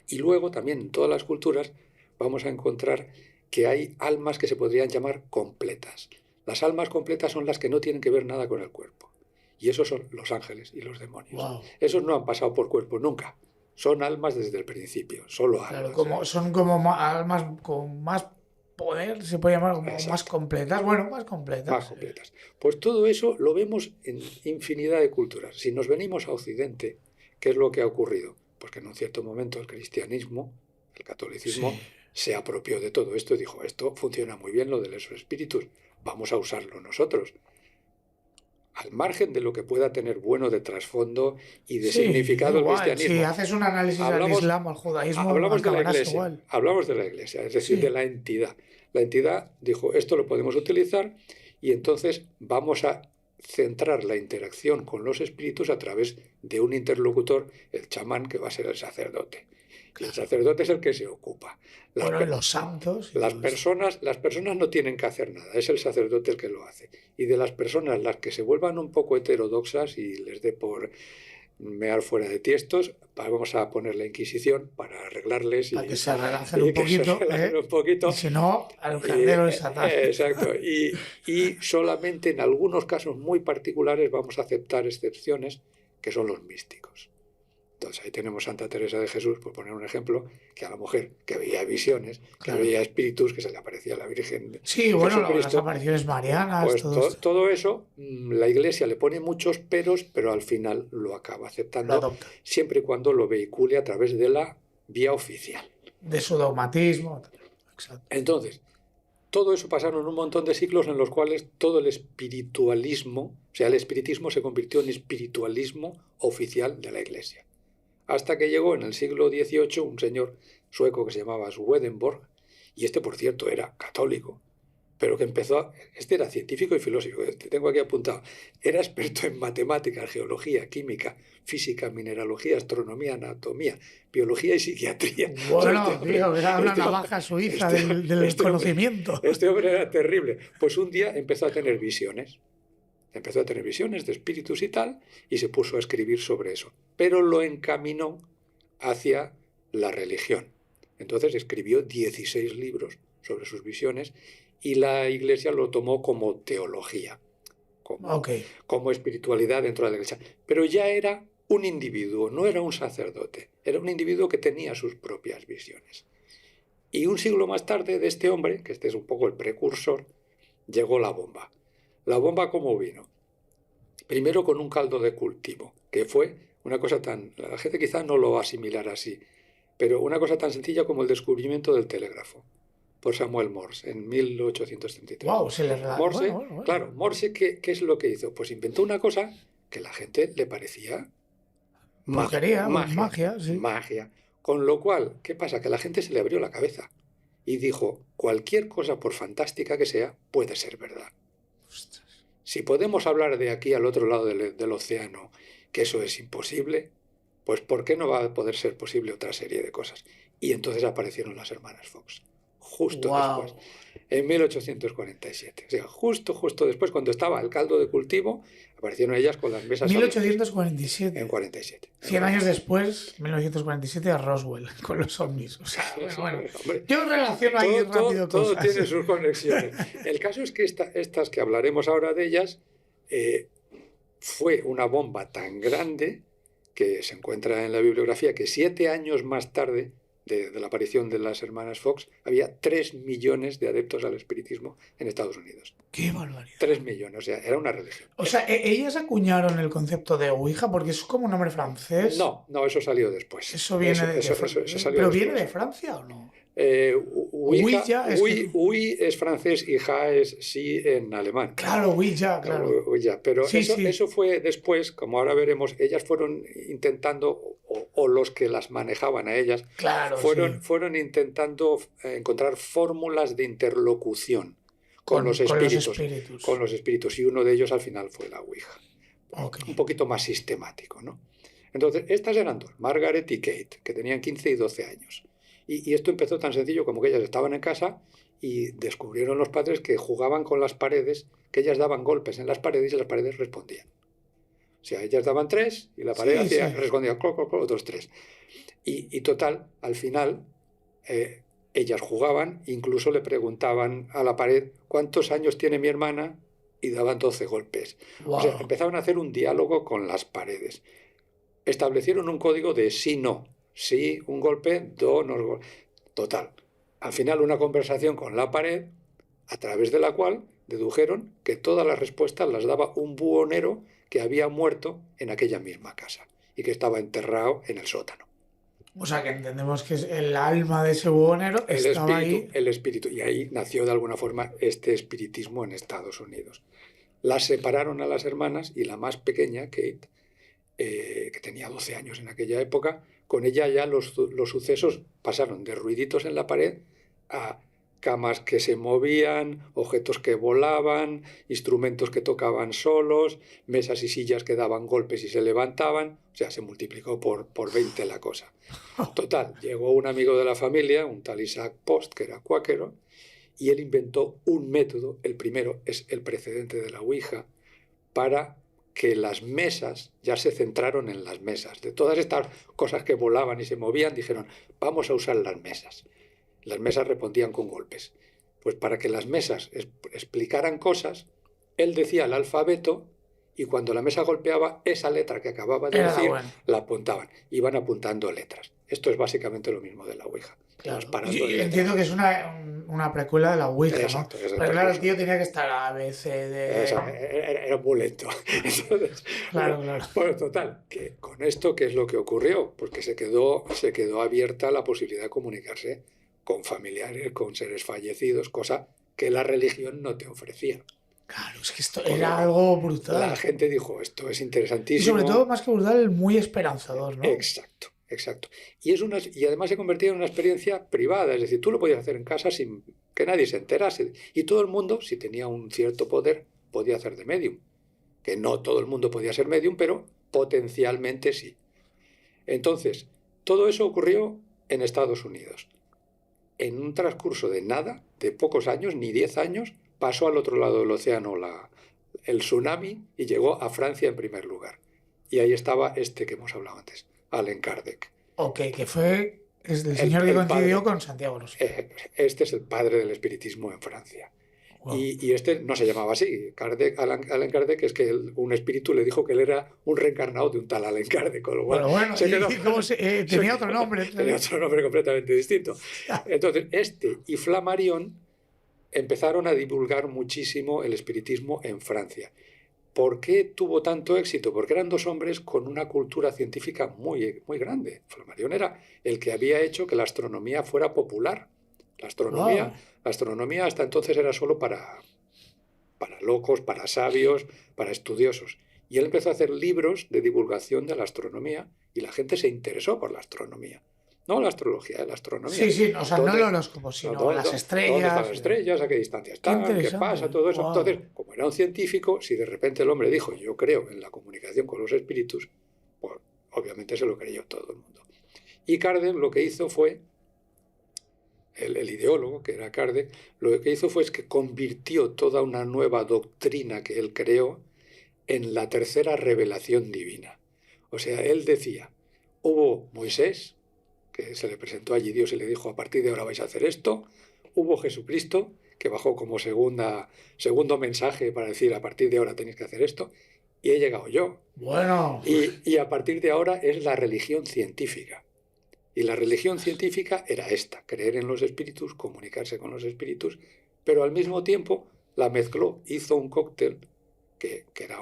Y luego también en todas las culturas vamos a encontrar que hay almas que se podrían llamar completas. Las almas completas son las que no tienen que ver nada con el cuerpo. Y esos son los ángeles y los demonios. Wow. Esos no han pasado por cuerpo nunca. Son almas desde el principio, solo almas. Claro, son como almas con más poder, se puede llamar como más completas. Bueno, más completas. Más completas. Pues todo eso lo vemos en infinidad de culturas. Si nos venimos a Occidente, ¿qué es lo que ha ocurrido? Pues que en un cierto momento el cristianismo, el catolicismo, se apropió de todo esto y dijo, esto funciona muy bien lo de los espíritus, vamos a usarlo nosotros. Al margen de lo que pueda tener bueno de trasfondo y de significado el cristianismo. Si haces un análisis al Islam, al judaísmo, hablamos de la Iglesia, igual. Hablamos de la Iglesia, es decir, de la entidad. La entidad dijo, esto lo podemos utilizar y entonces vamos a centrar la interacción con los espíritus a través de un interlocutor, el chamán, que va a ser el sacerdote. Y el sacerdote es el que se ocupa. Los santos. Las personas no tienen que hacer nada, es el sacerdote el que lo hace. Y de las personas, las que se vuelvan un poco heterodoxas y les dé por mear fuera de tiestos, vamos a poner la Inquisición para arreglarles. Para que se relajen un poquito. Y si no, al candelo de Satán. Exacto. Y solamente en algunos casos muy particulares vamos a aceptar excepciones, que son los místicos. Entonces ahí tenemos Santa Teresa de Jesús, por poner un ejemplo, que a la mujer que veía visiones, que veía espíritus, que se le aparecía a la Virgen. Sí, bueno, las apariciones marianas, pues todo eso, la Iglesia le pone muchos peros, pero al final lo acaba aceptando, siempre y cuando lo vehicule a través de la vía oficial. De su dogmatismo. Exacto. Entonces, todo eso pasaron un montón de siglos en los cuales todo el espiritualismo, o sea, el espiritismo se convirtió en espiritualismo oficial de la Iglesia. Hasta que llegó en el siglo XVIII un señor sueco que se llamaba Swedenborg, y este, por cierto, era católico, pero que este era científico y filósofo, te tengo aquí apuntado, era experto en matemáticas, geología, química, física, mineralogía, astronomía, anatomía, biología y psiquiatría. Bueno, era una navaja suiza del conocimiento. Este hombre era terrible. Pues un día empezó a tener visiones. Empezó a tener visiones de espíritus y tal, y se puso a escribir sobre eso. Pero lo encaminó hacia la religión. Entonces escribió 16 libros sobre sus visiones y la Iglesia lo tomó como teología, como espiritualidad dentro de la Iglesia. Pero ya era un individuo, no era un sacerdote. Era un individuo que tenía sus propias visiones. Y un siglo más tarde de este hombre, que este es un poco el precursor, llegó la bomba. ¿La bomba cómo vino? Primero con un caldo de cultivo, que fue una cosa tan... La gente quizá no lo asimilara así, pero una cosa tan sencilla como el descubrimiento del telégrafo por Samuel Morse en 1833. Wow, se le regala. Morse, bueno. Claro, Morse, ¿qué es lo que hizo? Pues inventó una cosa que a la gente le parecía magia, sí. Magia. Con lo cual, ¿qué pasa? Que a la gente se le abrió la cabeza y dijo, cualquier cosa, por fantástica que sea, puede ser verdad. Ostras. Si podemos hablar de aquí al otro lado del océano, que eso es imposible, pues ¿por qué no va a poder ser posible otra serie de cosas? Y entonces aparecieron las hermanas Fox, justo después. En 1847. O sea, justo después, cuando estaba el caldo de cultivo, aparecieron ellas con las mesas. 1847. En 47. 100 años después, 1947, a Roswell, con los ovnis. O sea, bueno. Hombre, Yo relaciono ahí rápido todo cosas. tiene sus conexiones. El caso es que estas que hablaremos ahora de ellas, fue una bomba tan grande que se encuentra en la bibliografía que 7 años más tarde de la aparición de las hermanas Fox, había 3 millones de adeptos al espiritismo en Estados Unidos. ¡Qué barbaridad! 3 millones, o sea, era una religión. O sea, ellas acuñaron el concepto de Ouija porque es como un nombre francés. No, eso salió después. Eso viene de Francia. ¿Pero viene de Francia o no? Ouija es francés y Ja es sí en alemán. Claro, Ouija, claro. Ouija, pero sí, eso fue después, como ahora veremos, ellas fueron intentando, o los que las manejaban a ellas, claro, fueron intentando encontrar fórmulas de interlocución con los espíritus, y uno de ellos al final fue la Ouija. Okay. Un poquito más sistemático, ¿no? Entonces, estas eran dos, Margaret y Kate, que tenían 15 y 12 años. Y esto empezó tan sencillo como que ellas estaban en casa y descubrieron los padres que jugaban con las paredes, que ellas daban golpes en las paredes y las paredes respondían. O sea, ellas daban 3 y la pared respondía cloc, cloc, cloc, otros 3. Y total, al final, ellas jugaban, incluso le preguntaban a la pared ¿cuántos años tiene mi hermana? Y daban 12 golpes. Wow. O sea, empezaban a hacer un diálogo con las paredes. Establecieron un código de sí-no. Sí, un golpe, no. Total. Al final, una conversación con la pared, a través de la cual dedujeron que todas las respuestas las daba un buhonero que había muerto en aquella misma casa y que estaba enterrado en el sótano. O sea, que entendemos que es el alma de ese buhonero estaba ahí. El espíritu. Y ahí nació de alguna forma este espiritismo en Estados Unidos. Las separaron a las hermanas y la más pequeña, Kate, que tenía 12 años en aquella época, con ella ya los sucesos pasaron de ruiditos en la pared a camas que se movían, objetos que volaban, instrumentos que tocaban solos, mesas y sillas que daban golpes y se levantaban. O sea, se multiplicó por 20 la cosa. Total, llegó un amigo de la familia, un tal Isaac Post, que era cuáquero, y él inventó un método, el primero es el precedente de la Ouija, para que las mesas, ya se centraron en las mesas. De todas estas cosas que volaban y se movían, dijeron, vamos a usar las mesas. Las mesas respondían con golpes. Pues para que las mesas explicaran cosas, él decía el alfabeto y cuando la mesa golpeaba, esa letra que acababa de decir, la apuntaban. Iban apuntando letras. Esto es básicamente lo mismo de la Ouija. Claro. Yo entiendo que es una precuela de la Ouija, exacto, ¿no? Pero claro, el tío tenía que estar a veces de... Era muy lento. Entonces, claro. Bueno, total, que con esto, ¿qué es lo que ocurrió? Porque se quedó abierta la posibilidad de comunicarse con familiares, con seres fallecidos, cosa que la religión no te ofrecía. Claro, es que esto era algo brutal. La gente dijo, esto es interesantísimo. Y sobre todo, más que brutal, muy esperanzador, ¿no? Exacto. Y además se convertía en una experiencia privada, es decir, tú lo podías hacer en casa sin que nadie se enterase. Y todo el mundo, si tenía un cierto poder, podía hacer de medium. Que no todo el mundo podía ser medium, pero potencialmente sí. Entonces, todo eso ocurrió en Estados Unidos. En un transcurso de nada, de pocos años, ni 10 años, pasó al otro lado del océano el tsunami y llegó a Francia en primer lugar. Y ahí estaba este que hemos hablado antes, Allan Kardec. Ok, que fue el señor que coincidió con Santiago Rossi. Este es el padre del espiritismo en Francia. Wow. Y este no se llamaba así. Allan Kardec es que un espíritu le dijo que él era un reencarnado de un tal Allan Kardec. Con lo cual, tenía otro nombre. Tenía otro nombre completamente distinto. Entonces, y Flammarion empezaron a divulgar muchísimo el espiritismo en Francia. ¿Por qué tuvo tanto éxito? Porque eran dos hombres con una cultura científica muy, muy grande. Flammarion era el que había hecho que la astronomía fuera popular. La astronomía hasta entonces era solo para locos, para sabios, para estudiosos. Y él empezó a hacer libros de divulgación de la astronomía y la gente se interesó por la astronomía. No la astrología, la astronomía. Sí, o sea, no el horóscopo, sino las estrellas. ¿Dónde están las estrellas? ¿A qué distancia están? ¿Qué pasa? Todo eso. Wow. Entonces, como era un científico, si de repente el hombre dijo, yo creo en la comunicación con los espíritus, pues obviamente se lo creyó todo el mundo. Y Kardec lo que hizo fue el ideólogo, que era Kardec, lo que hizo fue que convirtió toda una nueva doctrina que él creó en la tercera revelación divina. O sea, él decía, hubo Moisés, que se le presentó allí Dios y le dijo, a partir de ahora vais a hacer esto. Hubo Jesucristo, que bajó como segundo mensaje para decir, a partir de ahora tenéis que hacer esto. Y he llegado yo. Bueno. Y a partir de ahora es la religión científica. Y la religión científica era esta, creer en los espíritus, comunicarse con los espíritus, pero al mismo tiempo la mezcló, hizo un cóctel que era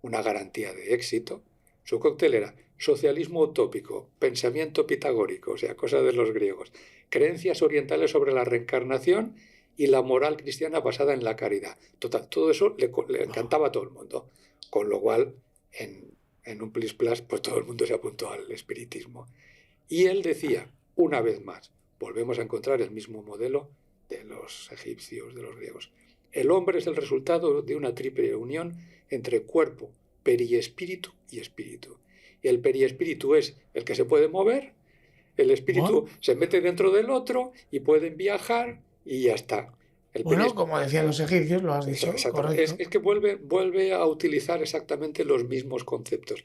una garantía de éxito. Su cóctel era socialismo utópico, pensamiento pitagórico, o sea, cosas de los griegos, creencias orientales sobre la reencarnación y la moral cristiana basada en la caridad. Total, todo eso le encantaba a todo el mundo, con lo cual en un plis-plas pues todo el mundo se apuntó al espiritismo. Y él decía, una vez más, volvemos a encontrar el mismo modelo de los egipcios, de los griegos. El hombre es el resultado de una triple unión entre cuerpo, periespíritu y espíritu. Y el periespíritu es el que se puede mover, el espíritu se mete dentro del otro y pueden viajar y ya está. Bueno, como decían los egipcios, lo has dicho. Es que vuelve a utilizar exactamente los mismos conceptos.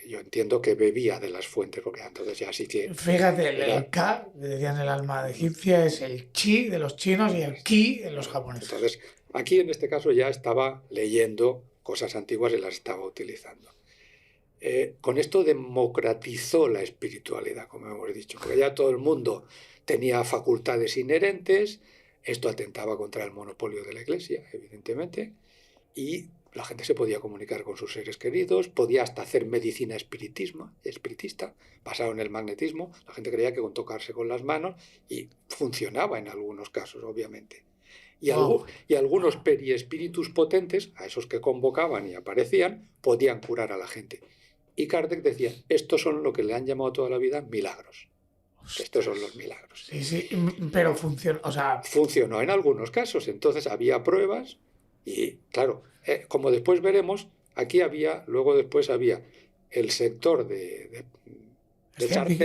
Yo entiendo que bebía de las fuentes, porque entonces ya sí que... Fíjate, el Ka, decían el alma egipcia, es el chi de los chinos y el ki de los japoneses. Entonces, aquí en este caso ya estaba leyendo cosas antiguas y las estaba utilizando. Con esto democratizó la espiritualidad, como hemos dicho, porque ya todo el mundo tenía facultades inherentes, esto atentaba contra el monopolio de la Iglesia, evidentemente, y la gente se podía comunicar con sus seres queridos, podía hasta hacer medicina espiritista, basado en el magnetismo. La gente creía que con tocarse con las manos, y funcionaba en algunos casos, obviamente. Y algunos periespíritus potentes, a esos que convocaban y aparecían, podían curar a la gente. Y Kardec decía, estos son lo que le han llamado toda la vida milagros. Estos son los milagros. Sí, pero funcionó, o sea... Funcionó en algunos casos, entonces había pruebas y, claro, como después veremos, aquí después había el sector de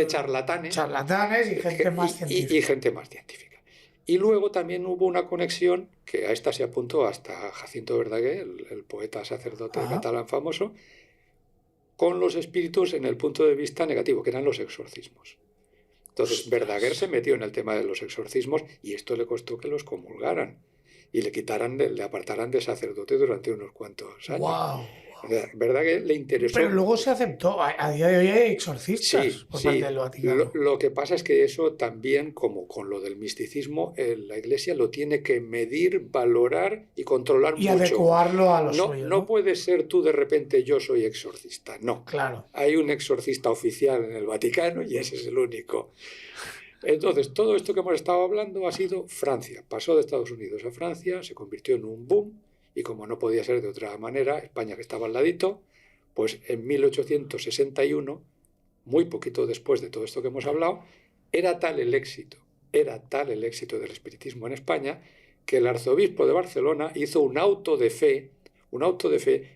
charlatanes. Charlatanes y gente más científica. Y gente más científica. Y luego también hubo una conexión, que a esta se apuntó hasta Jacinto Verdaguer, el poeta sacerdote catalán famoso, con los espíritus en el punto de vista negativo, que eran los exorcismos. Entonces, Verdaguer se metió en el tema de los exorcismos y esto le costó que los comulgaran y le apartaran de sacerdote durante unos cuantos años. ¡Wow! ¿Verdad que le interesó? Pero luego se aceptó. A día de hoy hay exorcistas por parte del Vaticano. Lo que pasa es que eso también, como con lo del misticismo, la Iglesia lo tiene que medir, valorar y controlar mucho. Y adecuarlo a lo suyo. No puedes ser tú de repente yo soy exorcista. No. Claro. Hay un exorcista oficial en el Vaticano y ese es el único. Entonces, todo esto que hemos estado hablando ha sido Francia. Pasó de Estados Unidos a Francia, se convirtió en un boom. Y como no podía ser de otra manera, España, que estaba al ladito, pues en 1861, muy poquito después de todo esto que hemos hablado, era tal el éxito del espiritismo en España, que el arzobispo de Barcelona hizo un auto de fe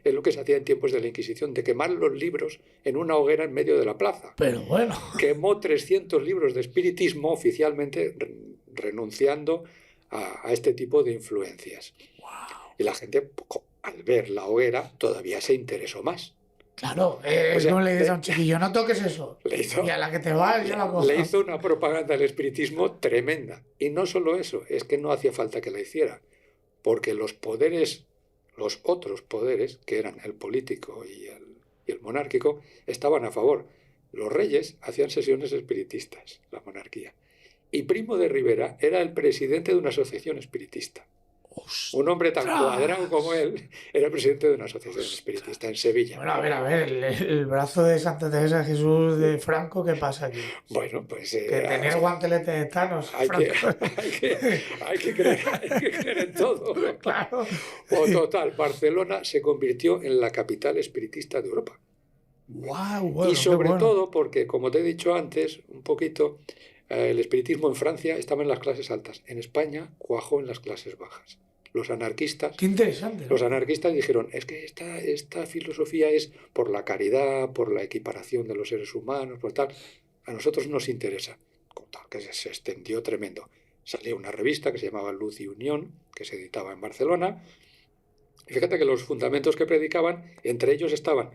es lo que se hacía en tiempos de la Inquisición, de quemar los libros en una hoguera en medio de la plaza. Pero bueno. Quemó 300 libros de espiritismo oficialmente, renunciando a este tipo de influencias. Y la gente, al ver la hoguera, todavía se interesó más. Claro, es como le dices a un chiquillo, no toques eso. Y a la que te vas, yo la cojo. Le hizo una propaganda al espiritismo tremenda. Y no solo eso, es que no hacía falta que la hiciera. Porque los otros poderes, que eran el político y el monárquico, estaban a favor. Los reyes hacían sesiones espiritistas, la monarquía. Y Primo de Rivera era el presidente de una asociación espiritista. Un hombre tan cuadrado como él era presidente de una asociación espiritista en Sevilla. Bueno, a ver, el brazo de Santa Teresa de Jesús de Franco, ¿qué pasa aquí? Bueno, pues... que tenía el guantelete de Thanos. Hay que creer en todo. Claro. Total, Barcelona se convirtió en la capital espiritista de Europa. Wow, y sobre todo porque, como te he dicho antes, un poquito, el espiritismo en Francia estaba en las clases altas. En España cuajó en las clases bajas. Los anarquistas... Qué interesante, ¿no? Los anarquistas dijeron, es que esta filosofía es por la caridad, por la equiparación de los seres humanos, por tal. A nosotros nos interesa. que se extendió tremendo. Salía una revista que se llamaba Luz y Unión, que se editaba en Barcelona. Y fíjate que los fundamentos que predicaban, entre ellos estaban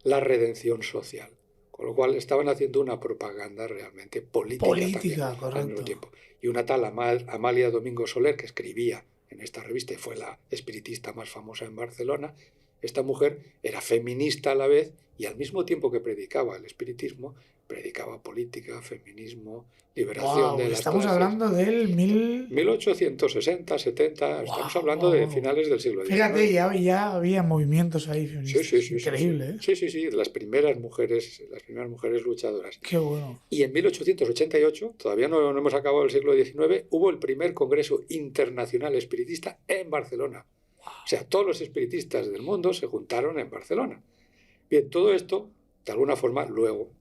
la redención social, con lo cual estaban haciendo una propaganda realmente política también, al Correcto. mismo tiempo. Y una tal Amalia Domingo Soler, que escribía en esta revista y fue la espiritista más famosa en Barcelona, esta mujer era feminista a la vez y al mismo tiempo que predicaba el espiritismo, predicaba política, feminismo, liberación de las estamos clases. hablando del 1860, 70, estamos hablando de finales del siglo XIX. Fíjate, ya había movimientos ahí feministas. Sí, increíble, sí. Sí, las primeras mujeres luchadoras. Qué bueno. Y en 1888, todavía no hemos acabado el siglo XIX, hubo el primer Congreso Internacional Espiritista en Barcelona. O sea, todos los espiritistas del mundo se juntaron en Barcelona. Bien, todo esto, de alguna forma, luego,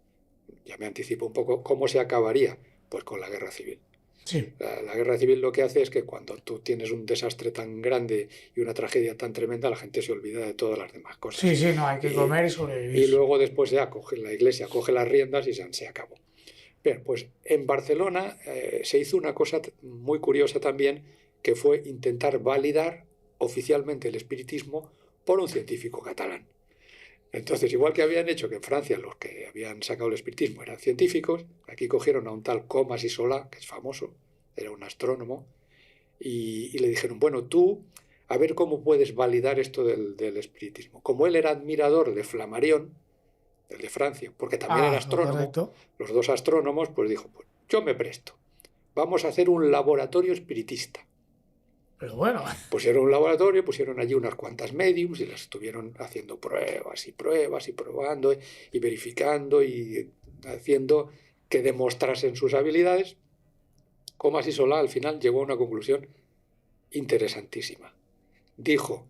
ya me anticipo un poco, ¿cómo se acabaría? Pues con la guerra civil. Sí. La guerra civil lo que hace es que cuando tú tienes un desastre tan grande y una tragedia tan tremenda, la gente se olvida de todas las demás cosas. Sí, no, hay que comer y sobrevivir. Y luego después ya la iglesia coge las riendas y se acabó. Bien, pues en Barcelona se hizo una cosa muy curiosa también, que fue intentar validar oficialmente el espiritismo por un científico catalán. Entonces, igual que habían hecho que en Francia los que habían sacado el espiritismo eran científicos, aquí cogieron a un tal Comas y Solà, que es famoso, era un astrónomo, y le dijeron, bueno, tú, a ver cómo puedes validar esto del espiritismo. Como él era admirador de Flammarion, el de Francia, porque también era astrónomo, correcto. Los dos astrónomos, pues dijo, pues yo me presto, vamos a hacer un laboratorio espiritista. Pero bueno. Pusieron un laboratorio, pusieron allí unas cuantas mediums y las estuvieron haciendo pruebas y probando y verificando y haciendo que demostrasen sus habilidades. Comas y Solà al final llegó a una conclusión interesantísima. Dijo,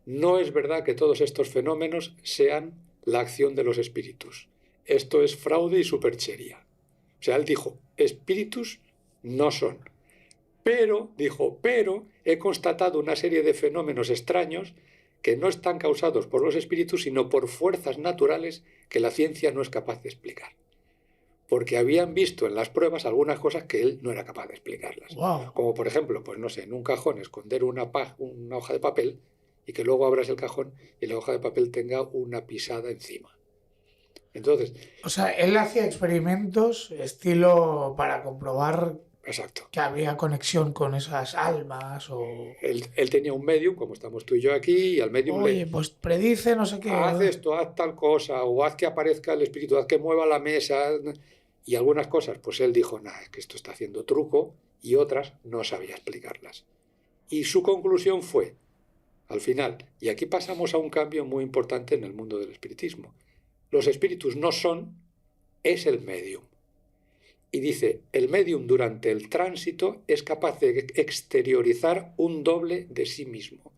no es verdad que todos estos fenómenos sean la acción de los espíritus. Esto es fraude y superchería. O sea, él dijo, espíritus no son. Pero he constatado una serie de fenómenos extraños que no están causados por los espíritus, sino por fuerzas naturales que la ciencia no es capaz de explicar. Porque habían visto en las pruebas algunas cosas que él no era capaz de explicarlas. Wow. Como por ejemplo, pues no sé, en un cajón esconder una hoja de papel y que luego abras el cajón y la hoja de papel tenga una pisada encima. Entonces, o sea, él hacía experimentos estilo para comprobar exacto, que había conexión con esas almas o... Él tenía un medium, como estamos tú y yo aquí, y al medium Oye, pues predice no sé qué. haz esto, haz tal cosa, o haz que aparezca el espíritu, haz que mueva la mesa. Y algunas cosas, pues él dijo, nah, es que esto está haciendo truco, y otras no sabía explicarlas. Y su conclusión fue, al final, y aquí pasamos a un cambio muy importante en el mundo del espiritismo, los espíritus no son, es el medium. Y dice, el medium durante el tránsito es capaz de exteriorizar un doble de sí mismo.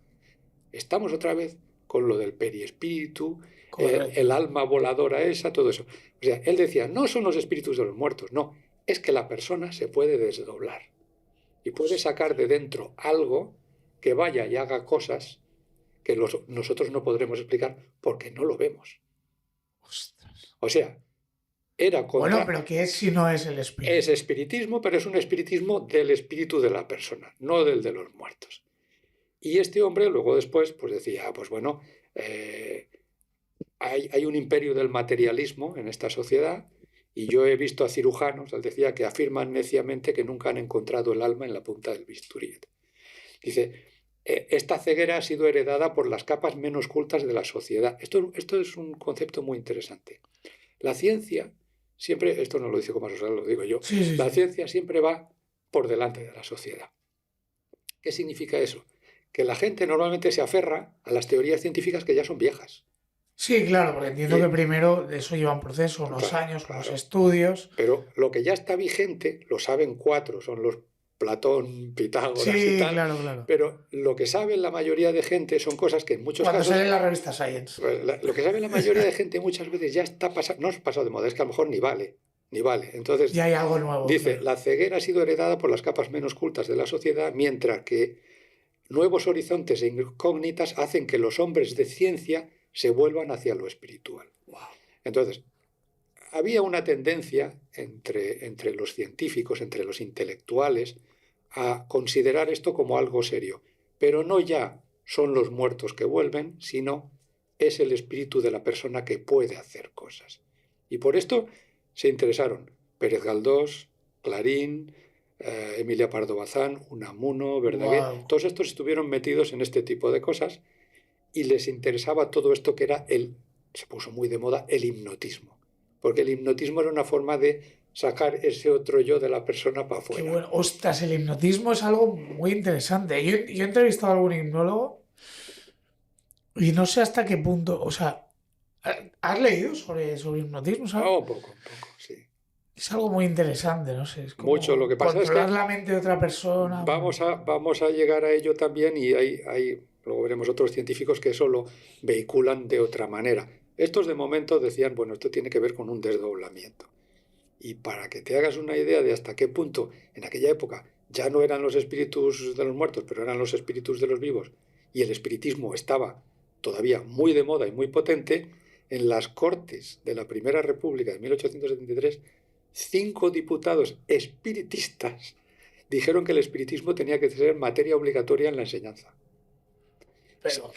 Estamos otra vez con lo del periespíritu, el alma voladora esa, todo eso. O sea, él decía, no son los espíritus de los muertos, no, es que la persona se puede desdoblar y puede sacar de dentro algo que vaya y haga cosas que nosotros no podremos explicar porque no lo vemos. Ostras. O sea, era contra... Bueno, pero ¿qué es si no es el espíritu? Es espiritismo, pero es un espiritismo del espíritu de la persona, no del de los muertos. Y este hombre luego después pues decía, pues bueno, hay un imperio del materialismo en esta sociedad y yo he visto a cirujanos, él decía, que afirman neciamente que nunca han encontrado el alma en la punta del bisturí. Dice, esta ceguera ha sido heredada por las capas menos cultas de la sociedad. Esto es un concepto muy interesante. La ciencia siempre, esto no lo dice Comas y Solà, lo digo yo, la ciencia siempre va por delante de la sociedad. ¿Qué significa eso? Que la gente normalmente se aferra a las teorías científicas que ya son viejas. Sí, claro, porque entiendo que primero eso lleva un proceso, unos años, unos estudios. Pero lo que ya está vigente lo saben 4, son los Platón, Pitágoras y tal. Claro. Pero lo que sabe la mayoría de gente son cosas que en muchos casos... Cuando sale en la revista Science. Lo que sabe la mayoría de gente muchas veces ya está pasado, no es pasado de moda, es que a lo mejor ni vale. Entonces, ya hay algo nuevo. Dice, claro. La ceguera ha sido heredada por las capas menos cultas de la sociedad, mientras que nuevos horizontes e incógnitas hacen que los hombres de ciencia se vuelvan hacia lo espiritual. Wow. Entonces, había una tendencia entre los científicos, entre los intelectuales, a considerar esto como algo serio. Pero no ya son los muertos que vuelven, sino es el espíritu de la persona que puede hacer cosas. Y por esto se interesaron Pérez Galdós, Clarín, Emilia Pardo Bazán, Unamuno, Verdaguer. Wow. Todos estos estuvieron metidos en este tipo de cosas y les interesaba todo esto que era se puso muy de moda, el hipnotismo. Porque el hipnotismo era una forma de sacar ese otro yo de la persona para afuera. Qué bueno. Ostras, el hipnotismo es algo muy interesante. Yo he entrevistado a algún hipnólogo y no sé hasta qué punto, o sea, ¿has leído sobre hipnotismo, sabes? Un poco, sí. Es algo muy interesante, no sé, es como Mucho. Lo que pasa es que controlar la mente de otra persona. vamos a llegar a ello también y luego veremos otros científicos que eso lo vehiculan de otra manera. Estos de momento decían, bueno, esto tiene que ver con un desdoblamiento. Y para que te hagas una idea de hasta qué punto en aquella época ya no eran los espíritus de los muertos, pero eran los espíritus de los vivos, y el espiritismo estaba todavía muy de moda y muy potente, en las Cortes de la Primera República de 1873, 5 diputados espiritistas dijeron que el espiritismo tenía que ser materia obligatoria en la enseñanza. Pero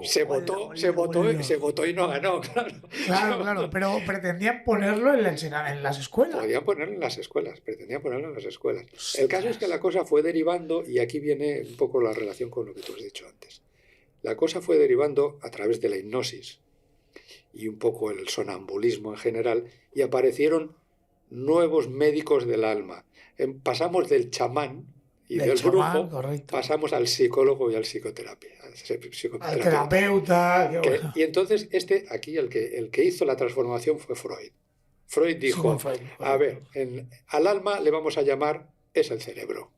se votó y no ganó, claro. Claro, pero pretendían ponerlo en las escuelas. Podían ponerlo en las escuelas, pretendían ponerlo en las escuelas. El caso es que la cosa fue derivando, y aquí viene un poco la relación con lo que tú has dicho antes. La cosa fue derivando a través de la hipnosis y un poco el sonambulismo en general, y aparecieron nuevos médicos del alma. Pasamos del chamán y del brujo, correcto. pasamos al psicólogo y al psicoterapia. Al terapeuta. Bueno. Y entonces aquí el que hizo la transformación fue Freud. Freud dijo, a ver, al alma le vamos a llamar, es el cerebro.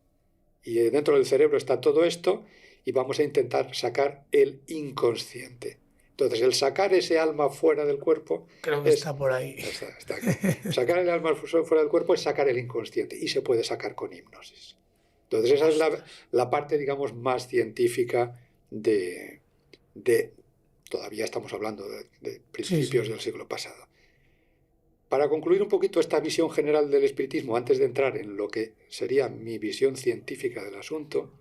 Y dentro del cerebro está todo esto y vamos a intentar sacar el inconsciente. Entonces, el sacar ese alma fuera del cuerpo... Creo que está por ahí. Está aquí. Sacar el alma fuera del cuerpo es sacar el inconsciente y se puede sacar con hipnosis. Entonces, esa es la parte, digamos, más científica de todavía estamos hablando de principios del siglo pasado. Para concluir un poquito esta visión general del espiritismo, antes de entrar en lo que sería mi visión científica del asunto,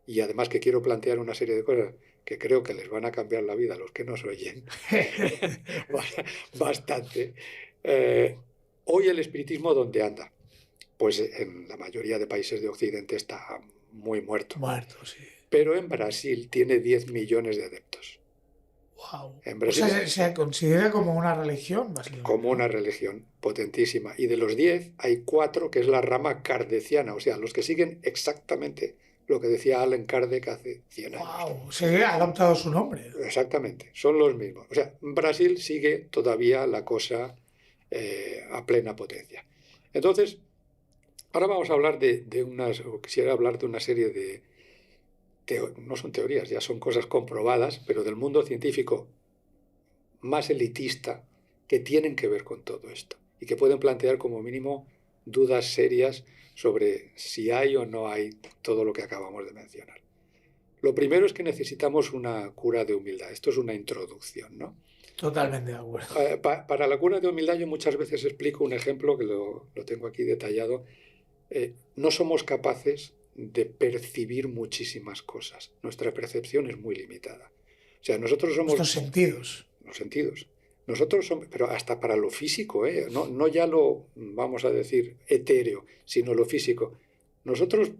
y además que quiero plantear una serie de cosas que creo que les van a cambiar la vida a los que nos oyen, bastante. Hoy el espiritismo, ¿dónde anda? Pues en la mayoría de países de Occidente está muy muerto. Muerto, sí. Pero en Brasil tiene 10 millones de adeptos. Wow. En Brasil, o sea, se considera como una religión, básicamente. Como una religión potentísima. Y de los 10 hay 4 que es la rama kardeciana, o sea, los que siguen exactamente lo que decía Allan Kardec hace 100 años. Wow, se ha adoptado su nombre. Exactamente, son los mismos. O sea, Brasil sigue todavía la cosa a plena potencia. Entonces, ahora vamos a hablar quisiera hablar de una serie de, no son teorías, ya son cosas comprobadas, pero del mundo científico más elitista que tienen que ver con todo esto y que pueden plantear como mínimo dudas serias sobre si hay o no hay todo lo que acabamos de mencionar. Lo primero es que necesitamos una cura de humildad. Esto es una introducción, ¿no? Totalmente de acuerdo. Para la cura de humildad yo muchas veces explico un ejemplo que lo tengo aquí detallado. No somos capaces de percibir muchísimas cosas. Nuestra percepción es muy limitada. O sea, nosotros somos... Los sentidos. Los sentidos. Nosotros somos, pero hasta para lo físico, no ya lo, vamos a decir, etéreo, sino lo físico. Nosotros,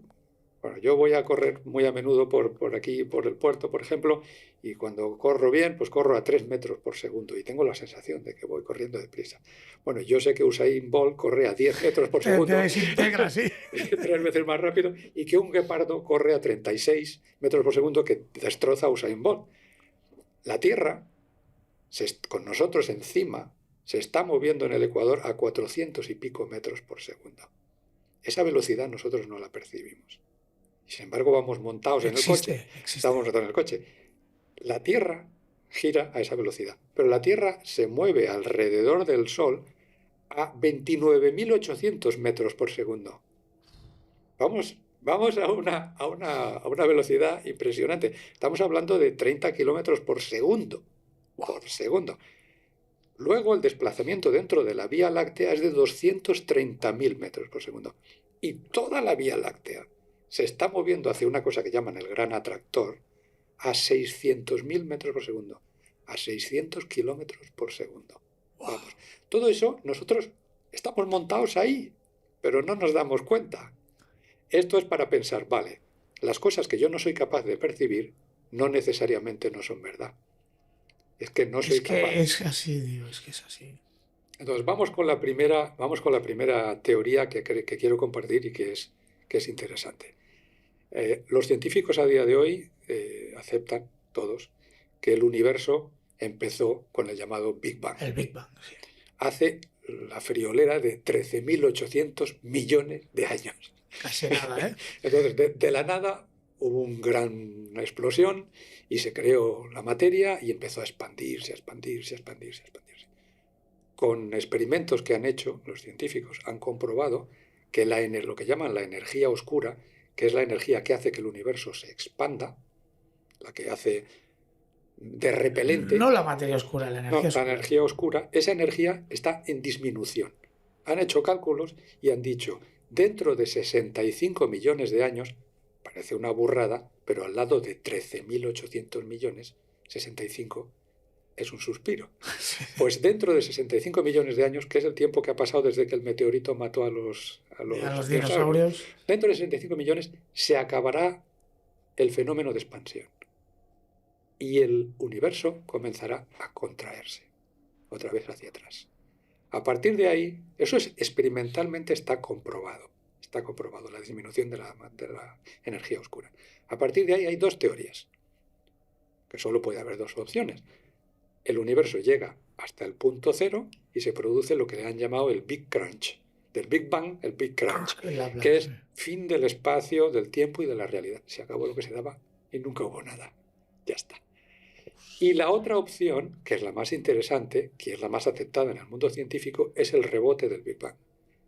bueno, yo voy a correr muy a menudo por aquí, por el puerto, por ejemplo, y cuando corro bien, pues corro a 3 metros por segundo y tengo la sensación de que voy corriendo deprisa. Bueno, yo sé que Usain Bolt corre a 10 metros por segundo. Te desintegra, sí. 3 veces más rápido, y que un guepardo corre a 36 metros por segundo, que destroza a Usain Bolt. La Tierra, con nosotros encima, se está moviendo en el ecuador a 400 y pico metros por segundo. Esa velocidad nosotros no la percibimos. Y sin embargo vamos montados en el coche. Estamos montados en el coche. La Tierra gira a esa velocidad, pero la Tierra se mueve alrededor del Sol a 29.800 metros por segundo. Vamos a una velocidad impresionante. Estamos hablando de 30 kilómetros por segundo. Por segundo. Luego el desplazamiento dentro de la Vía Láctea es de 230.000 metros por segundo. Y toda la Vía Láctea se está moviendo hacia una cosa que llaman el gran atractor a 600.000 metros por segundo, a 600 kilómetros por segundo. Vamos, todo eso nosotros estamos montados ahí, pero no nos damos cuenta. Esto es para pensar, vale, las cosas que yo no soy capaz de percibir no necesariamente no son verdad. Es que no soy capaz. Es así, digo, es que es así. Entonces vamos con la primera teoría que quiero compartir y que es interesante. Los científicos a día de hoy aceptan, todos, que el universo empezó con el llamado Big Bang. El Big Bang, sí. Hace la friolera de 13.800 millones de años. Casi nada, ¿eh? Entonces, de la nada hubo una explosión y se creó la materia y empezó a expandirse, a expandirse, a expandirse, a expandirse. Con experimentos que han hecho los científicos, han comprobado que lo que llaman la energía oscura, que es la energía que hace que el universo se expanda, la que hace de repelente. No la materia oscura, la energía oscura. La energía oscura, esa energía está en disminución. Han hecho cálculos y han dicho, dentro de 65 millones de años, parece una burrada, pero al lado de 13.800 millones, 65 es un suspiro. Pues dentro de 65 millones de años, que es el tiempo que ha pasado desde que el meteorito mató a los dinosaurios, dentro de 65 millones se acabará el fenómeno de expansión. Y el universo comenzará a contraerse, otra vez hacia atrás. A partir de ahí, eso experimentalmente está comprobado. Está comprobado la disminución de la energía oscura. A partir de ahí hay dos teorías, que solo puede haber dos opciones. El universo llega hasta el punto cero y se produce lo que le han llamado el Big Crunch. Del Big Bang, el Big Crunch, que es fin del espacio, del tiempo y de la realidad. Se acabó lo que se daba y nunca hubo nada. Ya está. Y la otra opción, que es la más interesante, que es la más aceptada en el mundo científico, es el rebote del Big Bang.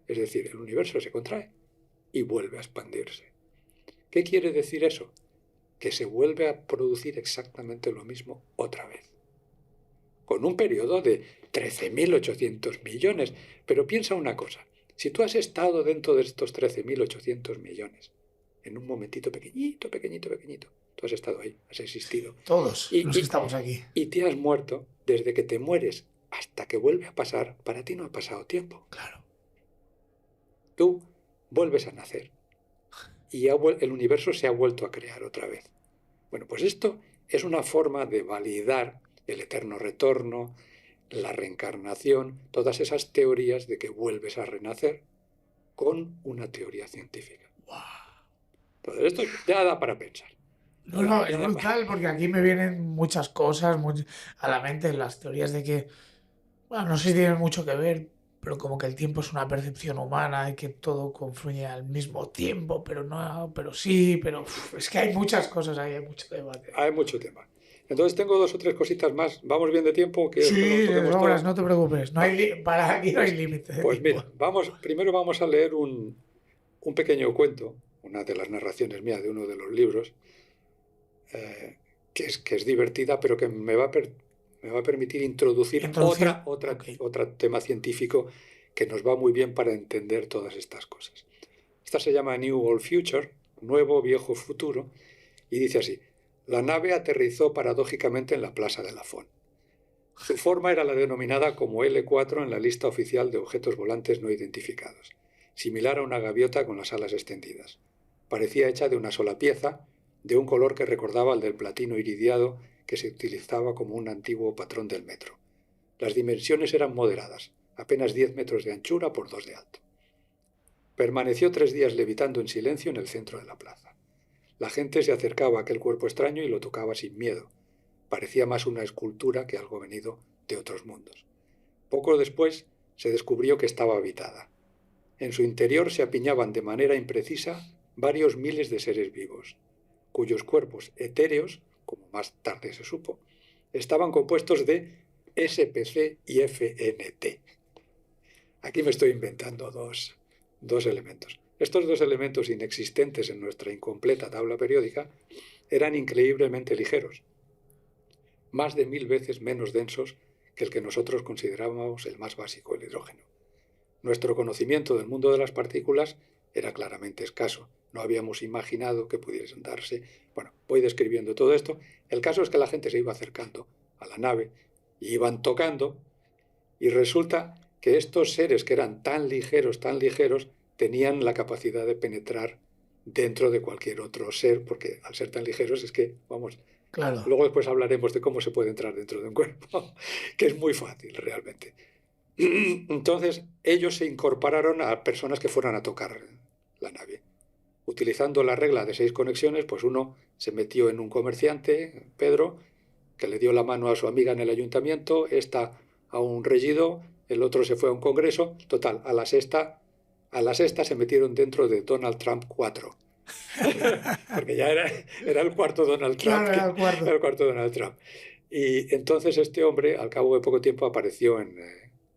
Es decir, el universo se contrae y vuelve a expandirse. ¿Qué quiere decir eso? Que se vuelve a producir exactamente lo mismo otra vez. Con un periodo de 13.800 millones. Pero piensa una cosa. Si tú has estado dentro de estos 13.800 millones, en un momentito pequeñito, pequeñito, pequeñito, tú has estado ahí, has existido. Todos los que estamos aquí. Y te has muerto, desde que te mueres hasta que vuelve a pasar, para ti no ha pasado tiempo. Claro. Tú vuelves a nacer y el universo se ha vuelto a crear otra vez. Bueno, pues esto es una forma de validar el eterno retorno, la reencarnación, todas esas teorías de que vuelves a renacer con una teoría científica. Wow. Entonces esto ya da para pensar. No, es brutal porque aquí me vienen muchas cosas a la mente, las teorías de que, bueno, no sé si tienen mucho que ver, pero como que el tiempo es una percepción humana y que todo confluye al mismo tiempo, pero no, pero sí, pero es que hay muchas cosas ahí, hay mucho debate. Hay mucho tema. Entonces tengo 2 o 3 cositas más. ¿Vamos bien de tiempo? Sí, obras, no te preocupes, para aquí no hay límite. Pues mira, primero vamos a leer un pequeño cuento, una de las narraciones mías de uno de los libros, que es divertida, pero que me va a permitir introducir otro tema científico que nos va muy bien para entender todas estas cosas. Esta se llama New Old Future, Nuevo Viejo Futuro, y dice así: la nave aterrizó paradójicamente en la Plaza de Lafón. Su forma era la denominada como L4 en la lista oficial de objetos volantes no identificados, similar a una gaviota con las alas extendidas. Parecía hecha de una sola pieza, de un color que recordaba al del platino iridiado que se utilizaba como un antiguo patrón del metro. Las dimensiones eran moderadas, apenas 10 metros de anchura por 2 de alto. Permaneció 3 días levitando en silencio en el centro de la plaza. La gente se acercaba a aquel cuerpo extraño y lo tocaba sin miedo. Parecía más una escultura que algo venido de otros mundos. Poco después se descubrió que estaba habitada. En su interior se apiñaban de manera imprecisa varios miles de seres vivos, cuyos cuerpos etéreos, como más tarde se supo, estaban compuestos de SPC y FNT. Aquí me estoy inventando dos elementos. Estos 2 elementos inexistentes en nuestra incompleta tabla periódica eran increíblemente ligeros, más de 1000 veces menos densos que el que nosotros considerábamos el más básico, el hidrógeno. Nuestro conocimiento del mundo de las partículas era claramente escaso. No habíamos imaginado que pudiesen darse. Bueno, voy describiendo todo esto. El caso es que la gente se iba acercando a la nave y iban tocando, y resulta que estos seres que eran tan ligeros, tenían la capacidad de penetrar dentro de cualquier otro ser, porque al ser tan ligeros es que, vamos, Claro. luego después hablaremos de cómo se puede entrar dentro de un cuerpo, que es muy fácil realmente. Entonces, ellos se incorporaron a personas que fueran a tocar la nave. Utilizando la regla de 6 conexiones, pues uno se metió en un comerciante, Pedro, que le dio la mano a su amiga en el ayuntamiento, esta a un regidor, el otro se fue a un congreso. Total, a la sexta se metieron dentro de Donald Trump 4. Porque ya era el cuarto Donald Trump. Claro, era el cuarto. Era el cuarto Donald Trump. Y entonces este hombre, al cabo de poco tiempo, apareció en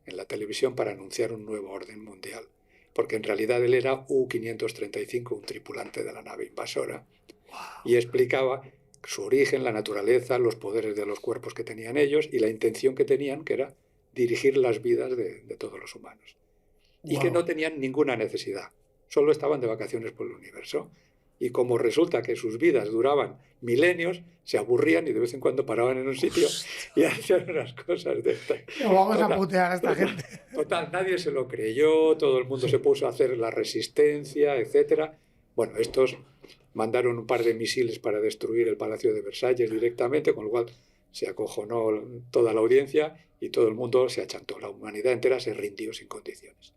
la televisión para anunciar un nuevo orden mundial. Porque en realidad él era U-535, un tripulante de la nave invasora. Wow. Y explicaba su origen, la naturaleza, los poderes de los cuerpos que tenían ellos y la intención que tenían, que era dirigir las vidas de todos los humanos. Y que no tenían ninguna necesidad, solo estaban de vacaciones por el universo. Y como resulta que sus vidas duraban milenios, se aburrían y de vez en cuando paraban en un sitio y hacían unas cosas de estas. Vamos a putear a esta gente. Total, nadie se lo creyó, todo el mundo se puso a hacer la resistencia, etc. Bueno, estos mandaron un par de misiles para destruir el Palacio de Versalles directamente, con lo cual se acojonó toda la audiencia y todo el mundo se achantó. La humanidad entera se rindió sin condiciones.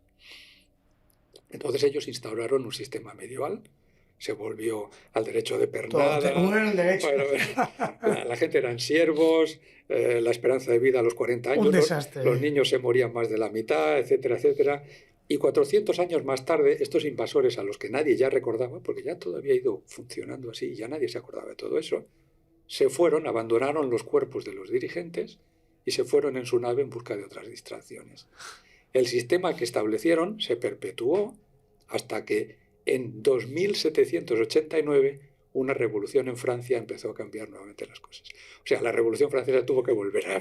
Entonces ellos instauraron un sistema medieval, se volvió al derecho de pernada. Bueno, el derecho. Bueno, la gente eran siervos, la esperanza de vida a los 40 años, Un desastre. Los niños se morían más de la mitad, etcétera, etcétera. Y 400 años más tarde, estos invasores a los que nadie ya recordaba, porque ya todo había ido funcionando así y ya nadie se acordaba de todo eso, se fueron, abandonaron los cuerpos de los dirigentes y se fueron en su nave en busca de otras distracciones. El sistema que establecieron se perpetuó hasta que en 2789 una revolución en Francia empezó a cambiar nuevamente las cosas. O sea, la Revolución Francesa tuvo que volver.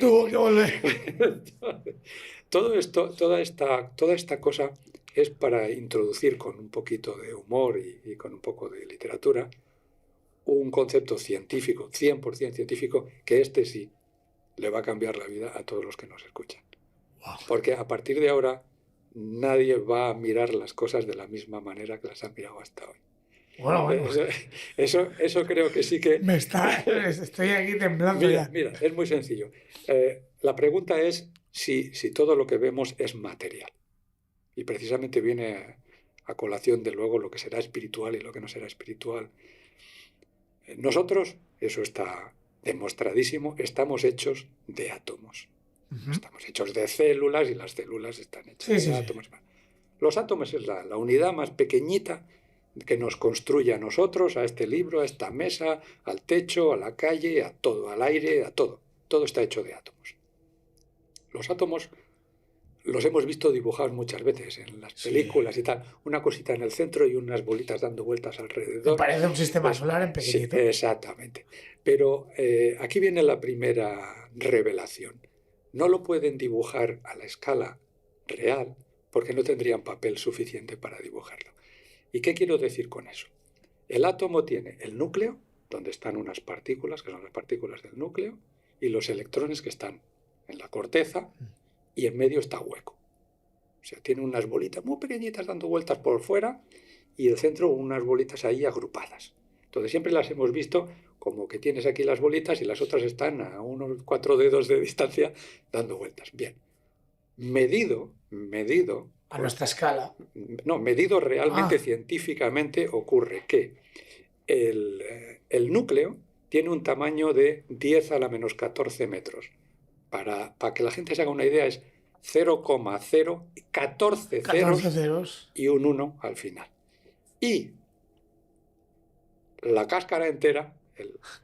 Todo esto, toda esta cosa es para introducir con un poquito de humor y con un poco de literatura un concepto científico, 100% científico, que sí le va a cambiar la vida a todos los que nos escuchan. Porque a partir de ahora nadie va a mirar las cosas de la misma manera que las han mirado hasta hoy. Bueno. Eso creo que sí que... Estoy aquí temblando ya. Mira, es muy sencillo. La pregunta es si todo lo que vemos es material. Y precisamente viene a colación de luego lo que será espiritual y lo que no será espiritual. Nosotros, eso está demostradísimo, estamos hechos de átomos. Estamos hechos de células y las células están hechas de átomos. Los átomos es la unidad más pequeñita que nos construye a nosotros, a este libro, a esta mesa, al techo, a la calle, a todo, al aire, a todo. Todo está hecho de átomos. Los átomos los hemos visto dibujados muchas veces en las películas y tal. Una cosita en el centro y unas bolitas dando vueltas alrededor. Me parece un sistema solar en pequeñito. Sí, exactamente. Pero aquí viene la primera revelación. No lo pueden dibujar a la escala real porque no tendrían papel suficiente para dibujarlo. ¿Y qué quiero decir con eso? El átomo tiene el núcleo, donde están unas partículas, que son las partículas del núcleo, y los electrones que están en la corteza, y en medio está hueco. O sea, tiene unas bolitas muy pequeñitas dando vueltas por fuera, y el centro unas bolitas ahí agrupadas. Entonces siempre las hemos visto como que tienes aquí las bolitas y las otras están a unos 4 dedos de distancia dando vueltas. Bien. Medido a nuestra escala. No, medido realmente científicamente ocurre que el núcleo tiene un tamaño de 10 a la menos 14 metros. Para que la gente se haga una idea, es 0,14 ceros y un 1 al final. Y la cáscara entera,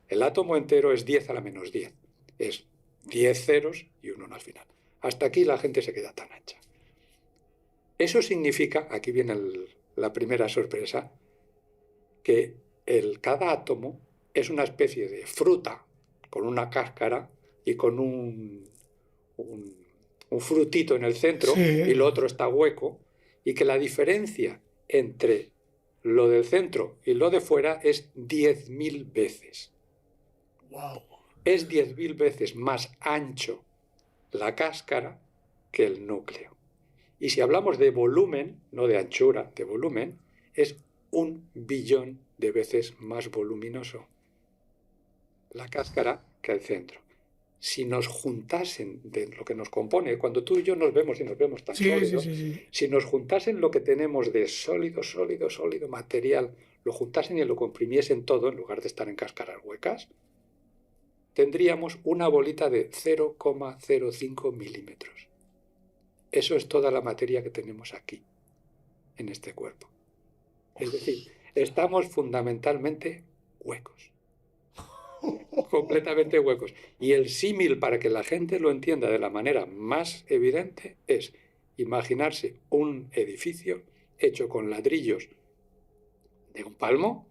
el átomo entero es 10 a la menos 10. Es 10 ceros y un 1 al final. Hasta aquí la gente se queda tan ancha. Eso significa, aquí viene la primera sorpresa, que cada átomo es una especie de fruta con una cáscara y con un frutito en el centro Sí. y lo otro está hueco, y que la diferencia entre lo del centro y lo de fuera es 10.000 veces. Wow. Es 10.000 veces más ancho la cáscara que el núcleo. Y si hablamos de volumen, no de anchura, de volumen, es 1.000.000.000 de veces más voluminoso la cáscara que el centro. Si nos juntasen de lo que nos compone, cuando tú y yo nos vemos y nos vemos tan Sí, sólidos, sí. si nos juntasen lo que tenemos de sólido material, lo juntasen y lo comprimiesen todo, en lugar de estar en cáscaras huecas, tendríamos una bolita de 0,05 milímetros. Eso es toda la materia que tenemos aquí, en este cuerpo. Es decir, estamos fundamentalmente huecos. Completamente huecos. Y el símil, para que la gente lo entienda de la manera más evidente, es imaginarse un edificio hecho con ladrillos de un palmo,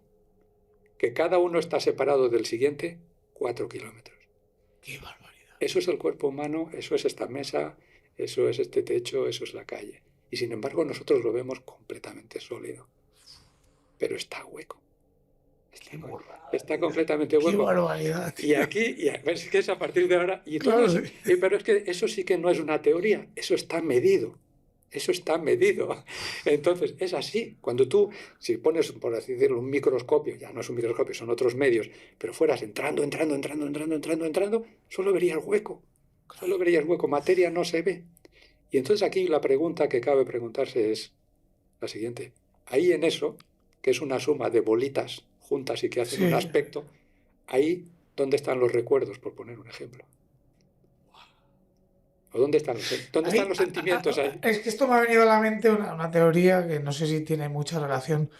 que cada uno está separado del siguiente 4 kilómetros. ¡Qué barbaridad! Eso es el cuerpo humano, eso es esta mesa, eso es este techo, eso es la calle. Y sin embargo nosotros lo vemos completamente sólido. Pero está hueco. Está completamente hueco. ¡Qué barbaridad! Y aquí, es que es a partir de ahora. Y todo Claro, eso, sí. pero es que eso sí que no es una teoría, eso está medido. Eso está medido. Entonces, es así. Cuando tú, si pones, por así decirlo, un microscopio, ya no es un microscopio, son otros medios, pero fueras entrando, solo verías hueco. Solo verías hueco. Materia no se ve. Y entonces aquí la pregunta que cabe preguntarse es la siguiente. Ahí en eso, que es una suma de bolitas juntas y que hacen Sí. un aspecto, ahí, ¿dónde están los recuerdos, por poner un ejemplo? ¿O dónde están los sentimientos ahí? Es que esto me ha venido a la mente una teoría que no sé si tiene mucha relación.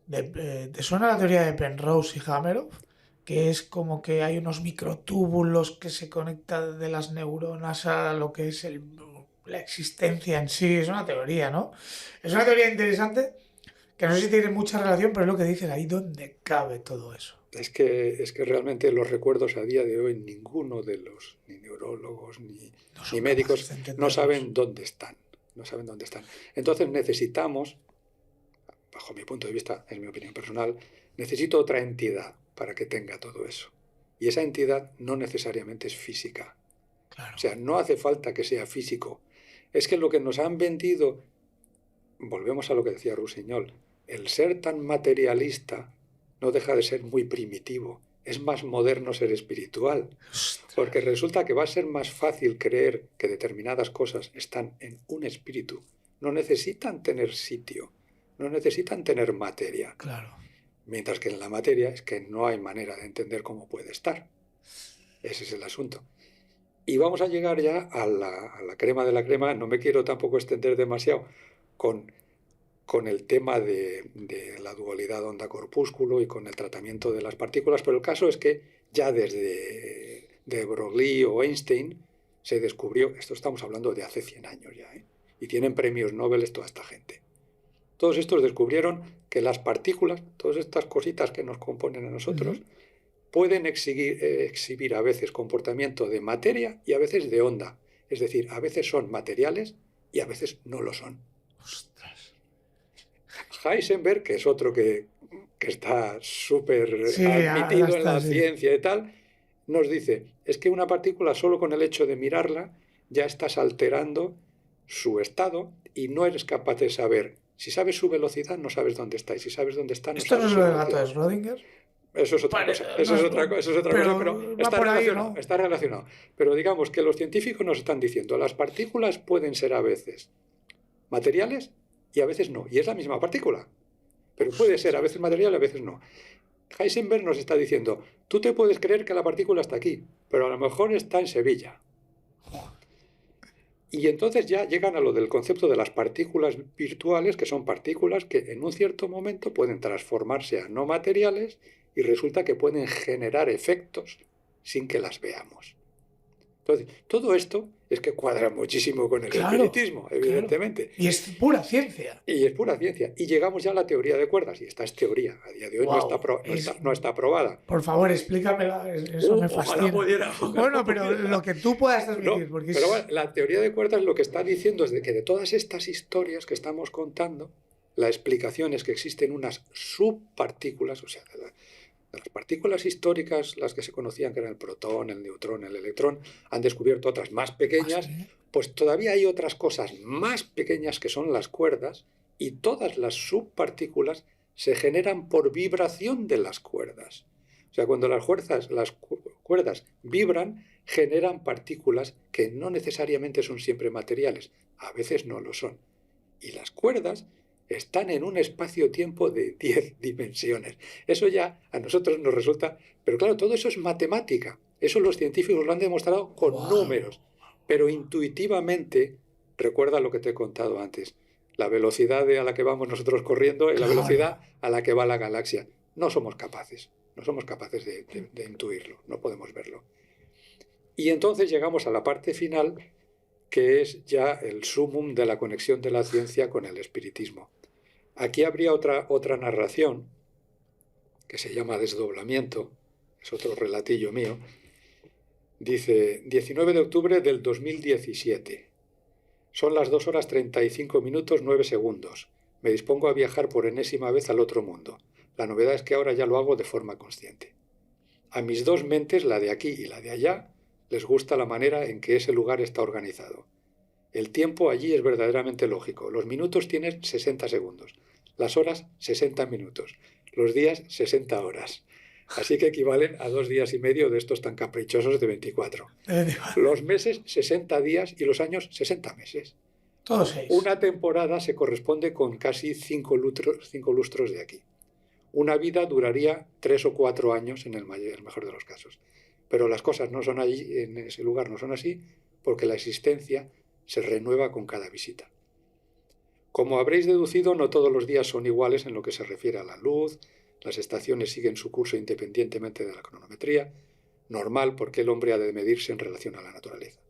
¿Te suena la teoría de Penrose y Hameroff? Que es como que hay unos microtúbulos que se conectan de las neuronas a lo que es la existencia en sí. Es una teoría, ¿no? Es una teoría interesante que no sé si tiene mucha relación, pero es lo que dices, ahí donde cabe todo eso. Es que realmente los recuerdos a día de hoy, ninguno de los, ni neurólogos, ni médicos, no saben dónde están. No saben dónde están. Entonces necesitamos, bajo mi punto de vista, es mi opinión personal, necesito otra entidad para que tenga todo eso. Y esa entidad no necesariamente es física. Claro. O sea, no hace falta que sea físico. Es que lo que nos han vendido, volvemos a lo que decía Rusiñol, el ser tan materialista no deja de ser muy primitivo. Es más moderno ser espiritual. Porque resulta que va a ser más fácil creer que determinadas cosas están en un espíritu. No necesitan tener sitio, no necesitan tener materia. Claro. Mientras que en la materia es que no hay manera de entender cómo puede estar. Ese es el asunto. Y vamos a llegar ya a la crema de la crema. No me quiero tampoco extender demasiado con el tema de la dualidad onda-corpúsculo y con el tratamiento de las partículas, pero el caso es que ya desde de Broglie o Einstein se descubrió, esto estamos hablando de hace 100 años ya, y tienen premios Nobel toda esta gente. Todos estos descubrieron que las partículas, todas estas cositas que nos componen a nosotros, pueden exhibir a veces comportamiento de materia y a veces de onda. Es decir, a veces son materiales y a veces no lo son. Ostras. Heisenberg, que es otro que está súper ya admitido está, en la sí. ciencia y tal, nos dice, es que una partícula solo con el hecho de mirarla ya estás alterando su estado y no eres capaz de saber. Si sabes su velocidad, no sabes dónde está. Y si sabes dónde está, no ¿Esto no sabes es su lo del gato velocidad. de Schrödinger? Eso es otra cosa. Eso es otra cosa, pero va está por ahí, relacionado, ¿no? está relacionado. Pero digamos que los científicos nos están diciendo, las partículas pueden ser a veces materiales y a veces no. Y es la misma partícula. Pero puede ser a veces material y a veces no. Heisenberg nos está diciendo, tú te puedes creer que la partícula está aquí, pero a lo mejor está en Sevilla. Y entonces ya llegan a lo del concepto de las partículas virtuales, que son partículas que en un cierto momento pueden transformarse a no materiales y resulta que pueden generar efectos sin que las veamos. Entonces, todo esto es que cuadra muchísimo con el Claro, espiritismo, evidentemente. claro. Y es pura ciencia. Y es pura ciencia. Y llegamos ya a la teoría de cuerdas, y esta es teoría. A día de hoy Wow. no está aprobada. Por favor, explícamela, eso me fascina. Ojalá pudiera. Bueno, pero lo que tú puedas transmitir, No, porque pero bueno, la teoría de cuerdas lo que está diciendo es de que de todas estas historias que estamos contando, la explicación es que existen unas subpartículas, o sea, de las partículas históricas, las que se conocían que eran el protón, el neutrón, el electrón, han descubierto otras más pequeñas, pues todavía hay otras cosas más pequeñas que son las cuerdas, y todas las subpartículas se generan por vibración de las cuerdas. O sea, cuando las cuerdas vibran, generan partículas que no necesariamente son siempre materiales, a veces no lo son. Y las cuerdas están en un espacio-tiempo de 10 dimensiones. Eso ya a nosotros nos resulta... Pero claro, todo eso es matemática. Eso los científicos lo han demostrado con números. Pero intuitivamente, recuerda lo que te he contado antes, la velocidad a la que vamos nosotros corriendo y la velocidad a la que va la galaxia. No somos capaces de intuirlo, no podemos verlo. Y entonces llegamos a la parte final, que es ya el sumum de la conexión de la ciencia con el espiritismo. Aquí habría otra narración, que se llama Desdoblamiento, es otro relatillo mío. Dice, 19 de octubre del 2017. Son las 2 horas 35 minutos 9 segundos. Me dispongo a viajar por enésima vez al otro mundo. La novedad es que ahora ya lo hago de forma consciente. A mis dos mentes, la de aquí y la de allá, les gusta la manera en que ese lugar está organizado. El tiempo allí es verdaderamente lógico. Los minutos tienen 60 segundos, las horas 60 minutos, los días 60 horas. Así que equivalen a 2 días y medio de estos tan caprichosos de 24. Los meses 60 días y los años 60 meses. Todos 6. Una temporada se corresponde con casi 5 lustros de aquí. Una vida duraría 3 o 4 años en el mejor de los casos. Pero las cosas no son allí, en ese lugar no son así, porque la existencia se renueva con cada visita. Como habréis deducido, no todos los días son iguales en lo que se refiere a la luz, las estaciones siguen su curso independientemente de la cronometría, normal porque el hombre ha de medirse en relación a la naturaleza.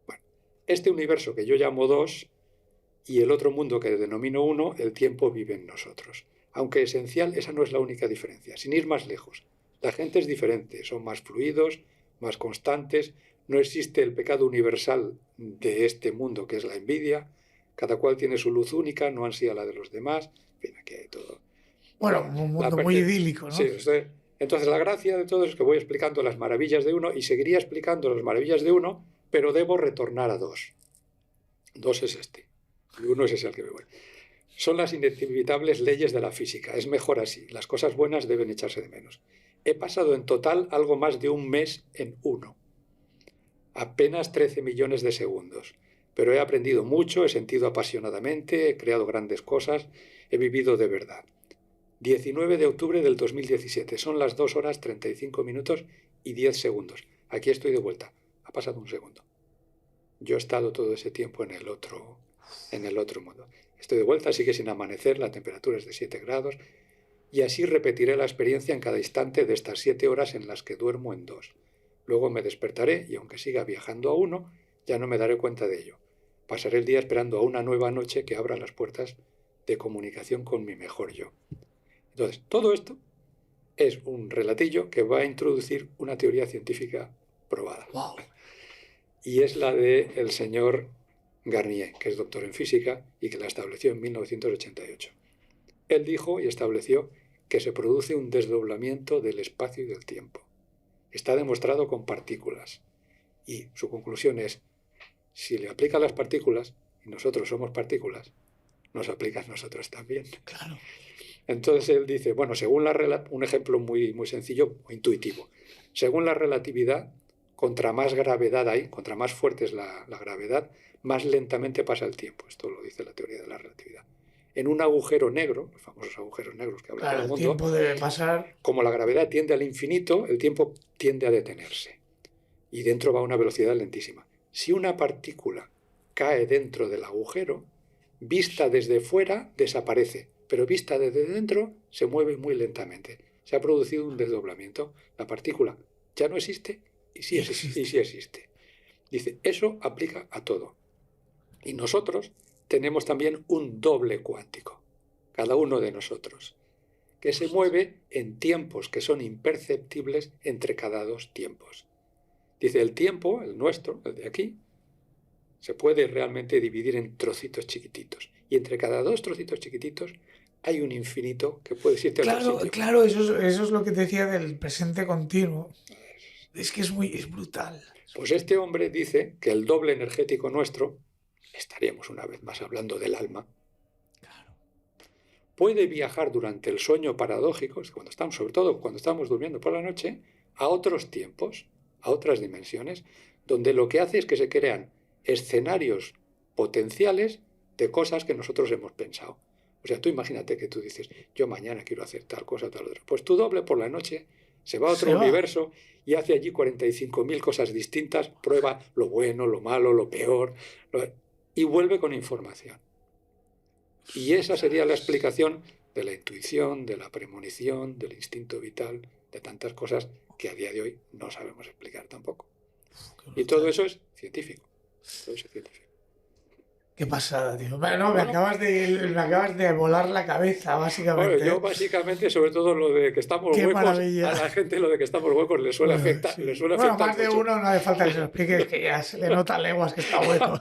Bueno, este universo que yo llamo 2 y el otro mundo que denomino 1, el tiempo vive en nosotros. Aunque esencial, esa no es la única diferencia. Sin ir más lejos, la gente es diferente, son más fluidos, más constantes, no existe el pecado universal de este mundo que es la envidia, cada cual tiene su luz única, no ansía la de los demás, en fin, aquí hay todo. Bueno, un mundo muy idílico, ¿no? Sí, entonces la gracia de todo es que voy explicando las maravillas de uno y seguiría explicando las maravillas de uno, pero debo retornar a 2. 2 es este, y 1 es ese al que me voy. Son las inevitables leyes de la física. Es mejor así. Las cosas buenas deben echarse de menos. He pasado en total algo más de un mes en 1. Apenas 13 millones de segundos. Pero he aprendido mucho, he sentido apasionadamente, he creado grandes cosas, he vivido de verdad. 19 de octubre del 2017. Son las 2 horas 35 minutos y 10 segundos. Aquí estoy de vuelta. Ha pasado un segundo. Yo he estado todo ese tiempo en el otro mundo. Estoy de vuelta, sigue sin amanecer, la temperatura es de 7 grados, y así repetiré la experiencia en cada instante de estas 7 horas en las que duermo en 2. Luego me despertaré y aunque siga viajando a 1, ya no me daré cuenta de ello. Pasaré el día esperando a una nueva noche que abra las puertas de comunicación con mi mejor yo. Entonces, todo esto es un relatillo que va a introducir una teoría científica probada. Wow. Y es la del señor Garnier, que es doctor en física y que la estableció en 1988. Él dijo y estableció que se produce un desdoblamiento del espacio y del tiempo. Está demostrado con partículas. Y su conclusión es, si le aplica a las partículas, y nosotros somos partículas, nos aplica a nosotros también. Claro. Entonces él dice, bueno, según un ejemplo muy, muy sencillo o intuitivo, según la relatividad, contra más gravedad hay, contra más fuerte es la gravedad, más lentamente pasa el tiempo. Esto lo dice la teoría de la relatividad. En un agujero negro, los famosos agujeros negros que habla todo el mundo, el tiempo debe pasar. Como la gravedad tiende al infinito, el tiempo tiende a detenerse. Y dentro va a una velocidad lentísima. Si una partícula cae dentro del agujero, vista desde fuera desaparece, pero vista desde dentro se mueve muy lentamente. Se ha producido un desdoblamiento. La partícula ya no existe y sí existe. Dice, eso aplica a todo. Y nosotros tenemos también un doble cuántico, cada uno de nosotros, que se mueve en tiempos que son imperceptibles entre cada dos tiempos. Dice, el tiempo, el nuestro, el de aquí, se puede realmente dividir en trocitos chiquititos. Y entre cada dos trocitos chiquititos hay un infinito que puedes irte a otro Claro, sitio. claro, eso es lo que te decía del presente continuo. Es que es brutal. Pues este hombre dice que el doble energético nuestro, estaríamos una vez más hablando del alma, Claro. puede viajar durante el sueño paradójico, cuando estamos, sobre todo cuando estamos durmiendo por la noche, a otros tiempos, a otras dimensiones, donde lo que hace es que se crean escenarios potenciales de cosas que nosotros hemos pensado. O sea, tú imagínate que tú dices, yo mañana quiero hacer tal cosa, tal otra. Pues tu doble por la noche se va a otro universo y hace allí 45.000 cosas distintas, prueba lo bueno, lo malo, lo peor, y vuelve con información. Y esa sería la explicación de la intuición, de la premonición, del instinto vital, de tantas cosas que a día de hoy no sabemos explicar tampoco. Y todo eso es científico. Todo eso es científico. Qué pasada, tío. No, me acabas de volar la cabeza, básicamente. Bueno, yo básicamente, sobre todo lo de que estamos Qué huecos, maravilla. a la gente lo de que estamos huecos le suele afectar. Sí. Le suele Bueno, afectar más de mucho. uno no hace falta que se lo expliques, que ya se le nota leguas que está hueco.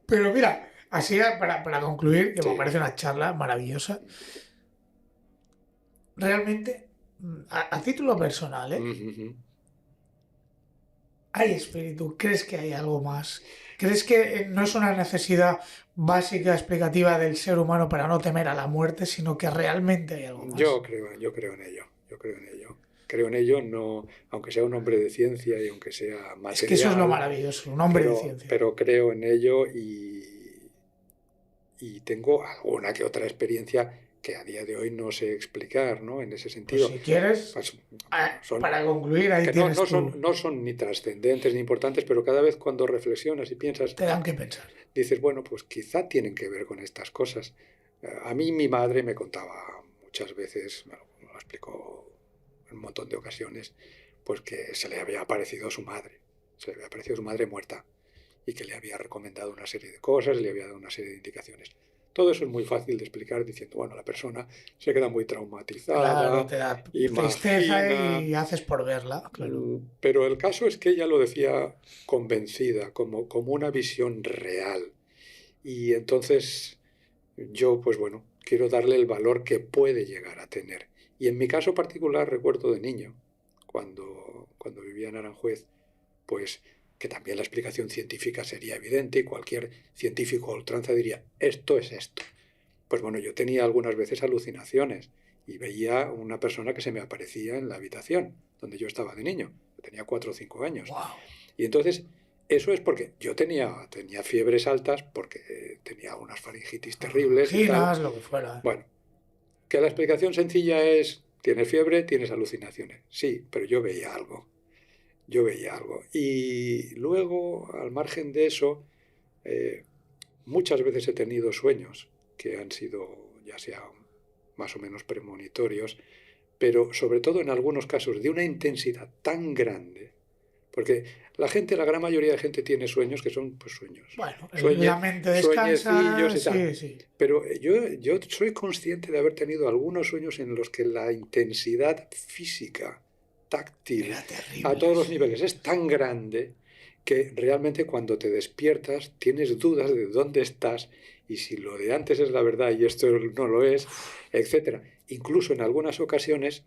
Pero mira, así para concluir, que Sí. me parece una charla maravillosa, realmente, a título personal, Ujú. ¿hay espíritu? ¿Crees que hay algo más? ¿Crees que no es una necesidad básica, explicativa del ser humano para no temer a la muerte, sino que realmente hay algo más? Yo creo en ello. Creo en ello, no, aunque sea un hombre de ciencia y aunque sea material. Es que eso es lo maravilloso, un hombre de ciencia. Pero creo en ello y tengo alguna que otra experiencia que a día de hoy no sé explicar, ¿no? En ese Pues sentido. si quieres, para concluir, ahí que tienes no son ni trascendentes ni importantes, pero cada vez cuando reflexionas y piensas, te dan que pensar. dices, bueno, pues quizá tienen que ver con estas cosas. A mí mi madre me contaba muchas veces, me lo explicó en un montón de ocasiones, pues que se le había aparecido su madre muerta y que le había recomendado una serie de cosas, le había dado una serie de indicaciones. Todo eso es muy fácil de explicar diciendo, bueno, la persona se queda muy traumatizada, claro, te da tristeza y haces por verla, claro. Pero el caso es que ella lo decía convencida, como una visión real. Y entonces yo, pues bueno, quiero darle el valor que puede llegar a tener. Y en mi caso particular recuerdo de niño, cuando vivía en Aranjuez, pues que también la explicación científica sería evidente y cualquier científico a ultranza diría, esto es esto. Pues bueno, yo tenía algunas veces alucinaciones y veía una persona que se me aparecía en la habitación donde yo estaba de niño. Yo tenía 4 o 5 años. Wow. Y entonces, eso es porque yo tenía fiebres altas porque tenía unas faringitis terribles. Giras, lo que fuera. Bueno, que la explicación sencilla es, tienes fiebre, tienes alucinaciones. Sí, pero yo veía algo. Y luego, al margen de eso, muchas veces he tenido sueños que han sido, ya sea más o menos premonitorios, pero sobre todo en algunos casos de una intensidad tan grande, porque la gran mayoría de gente tiene sueños que son pues sueños. Bueno, la mente descansa, y tal. Sí. Pero yo soy consciente de haber tenido algunos sueños en los que la intensidad física, táctil, terrible, a todos los niveles, es tan grande que realmente cuando te despiertas tienes dudas de dónde estás y si lo de antes es la verdad y esto no lo es, etc. Incluso en algunas ocasiones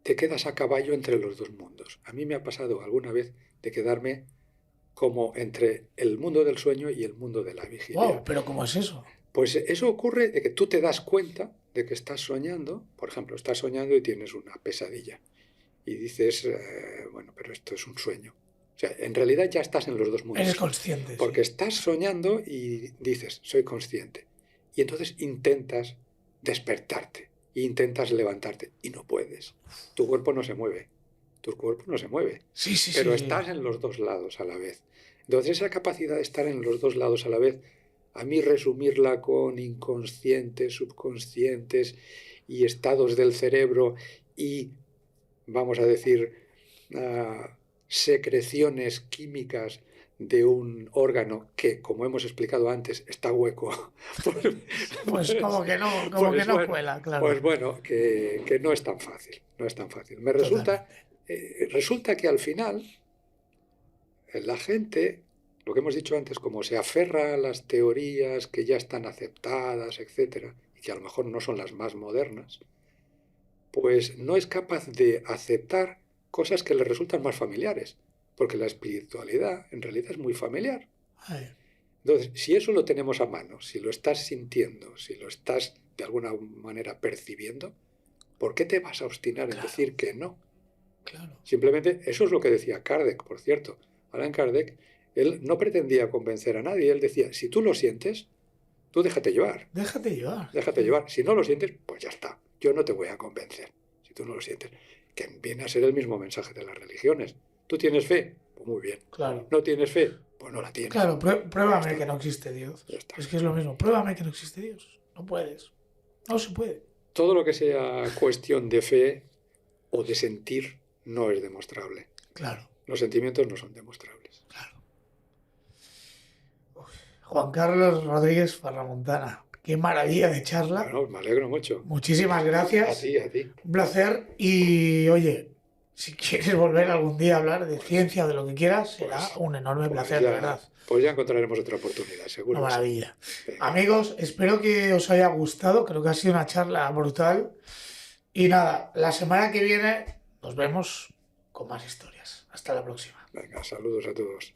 te quedas a caballo entre los dos mundos. A mí me ha pasado alguna vez de quedarme como entre el mundo del sueño y el mundo de la vigilia. Wow, ¿pero cómo es eso? Pues eso ocurre de que tú te das cuenta de que estás soñando. Por ejemplo, estás soñando y tienes una pesadilla. Y dices, bueno, pero esto es un sueño. O sea, en realidad ya estás en los dos mundos. Eres consciente. Porque estás soñando y dices, soy consciente. Y entonces intentas despertarte. E intentas levantarte. Y no puedes. Tu cuerpo no se mueve. Sí, pero estás en los dos lados a la vez. Entonces esa capacidad de estar en los dos lados a la vez, a mí resumirla con inconscientes, subconscientes y estados del cerebro y, vamos a decir, secreciones químicas de un órgano que, como hemos explicado antes, está hueco. Pues como que no, como Pues que no bueno, cuela, claro. pues bueno, que no es tan fácil, no es tan fácil. Me resulta, resulta que al final la gente, lo que hemos dicho antes, como se aferra a las teorías que ya están aceptadas, etcétera, y que a lo mejor no son las más modernas, pues no es capaz de aceptar cosas que le resultan más familiares, porque la espiritualidad en realidad es muy familiar. Ay, Entonces, si eso lo tenemos a mano, si lo estás sintiendo, si lo estás de alguna manera percibiendo, ¿por qué te vas a obstinar en claro, decir que no? claro. Simplemente, eso es lo que decía Kardec, por cierto. Alan Kardec, él no pretendía convencer a nadie, él decía, si tú lo sientes, tú déjate llevar, Déjate llevar. déjate llevar. Si no lo sientes, pues ya está, yo no te voy a convencer, si tú no lo sientes. Que viene a ser el mismo mensaje de las religiones. ¿Tú tienes fe? Pues muy bien. Claro. ¿No tienes fe? Pues no la tienes. Claro, Ya pruébame está. que no existe Dios. Ya está. Es que es lo mismo. Pruébame que no existe Dios. No puedes. No se puede. Todo lo que sea cuestión de fe o de sentir no es demostrable. Claro, Los sentimientos no son demostrables. claro. Juan Carlos Rodríguez Farramontana. Qué maravilla de charla. Bueno, me alegro mucho. Muchísimas A gracias. ti, a ti. Un placer. Y oye, si quieres volver algún día a hablar de ciencia o de lo que quieras, será Pues, un enorme pues placer, de verdad. pues ya encontraremos otra oportunidad, Una seguro que sí. maravilla. Venga. Amigos, espero que os haya gustado. Creo que ha sido una charla brutal. Y nada, la semana que viene nos vemos con más historias. Hasta la próxima. Venga, saludos a todos.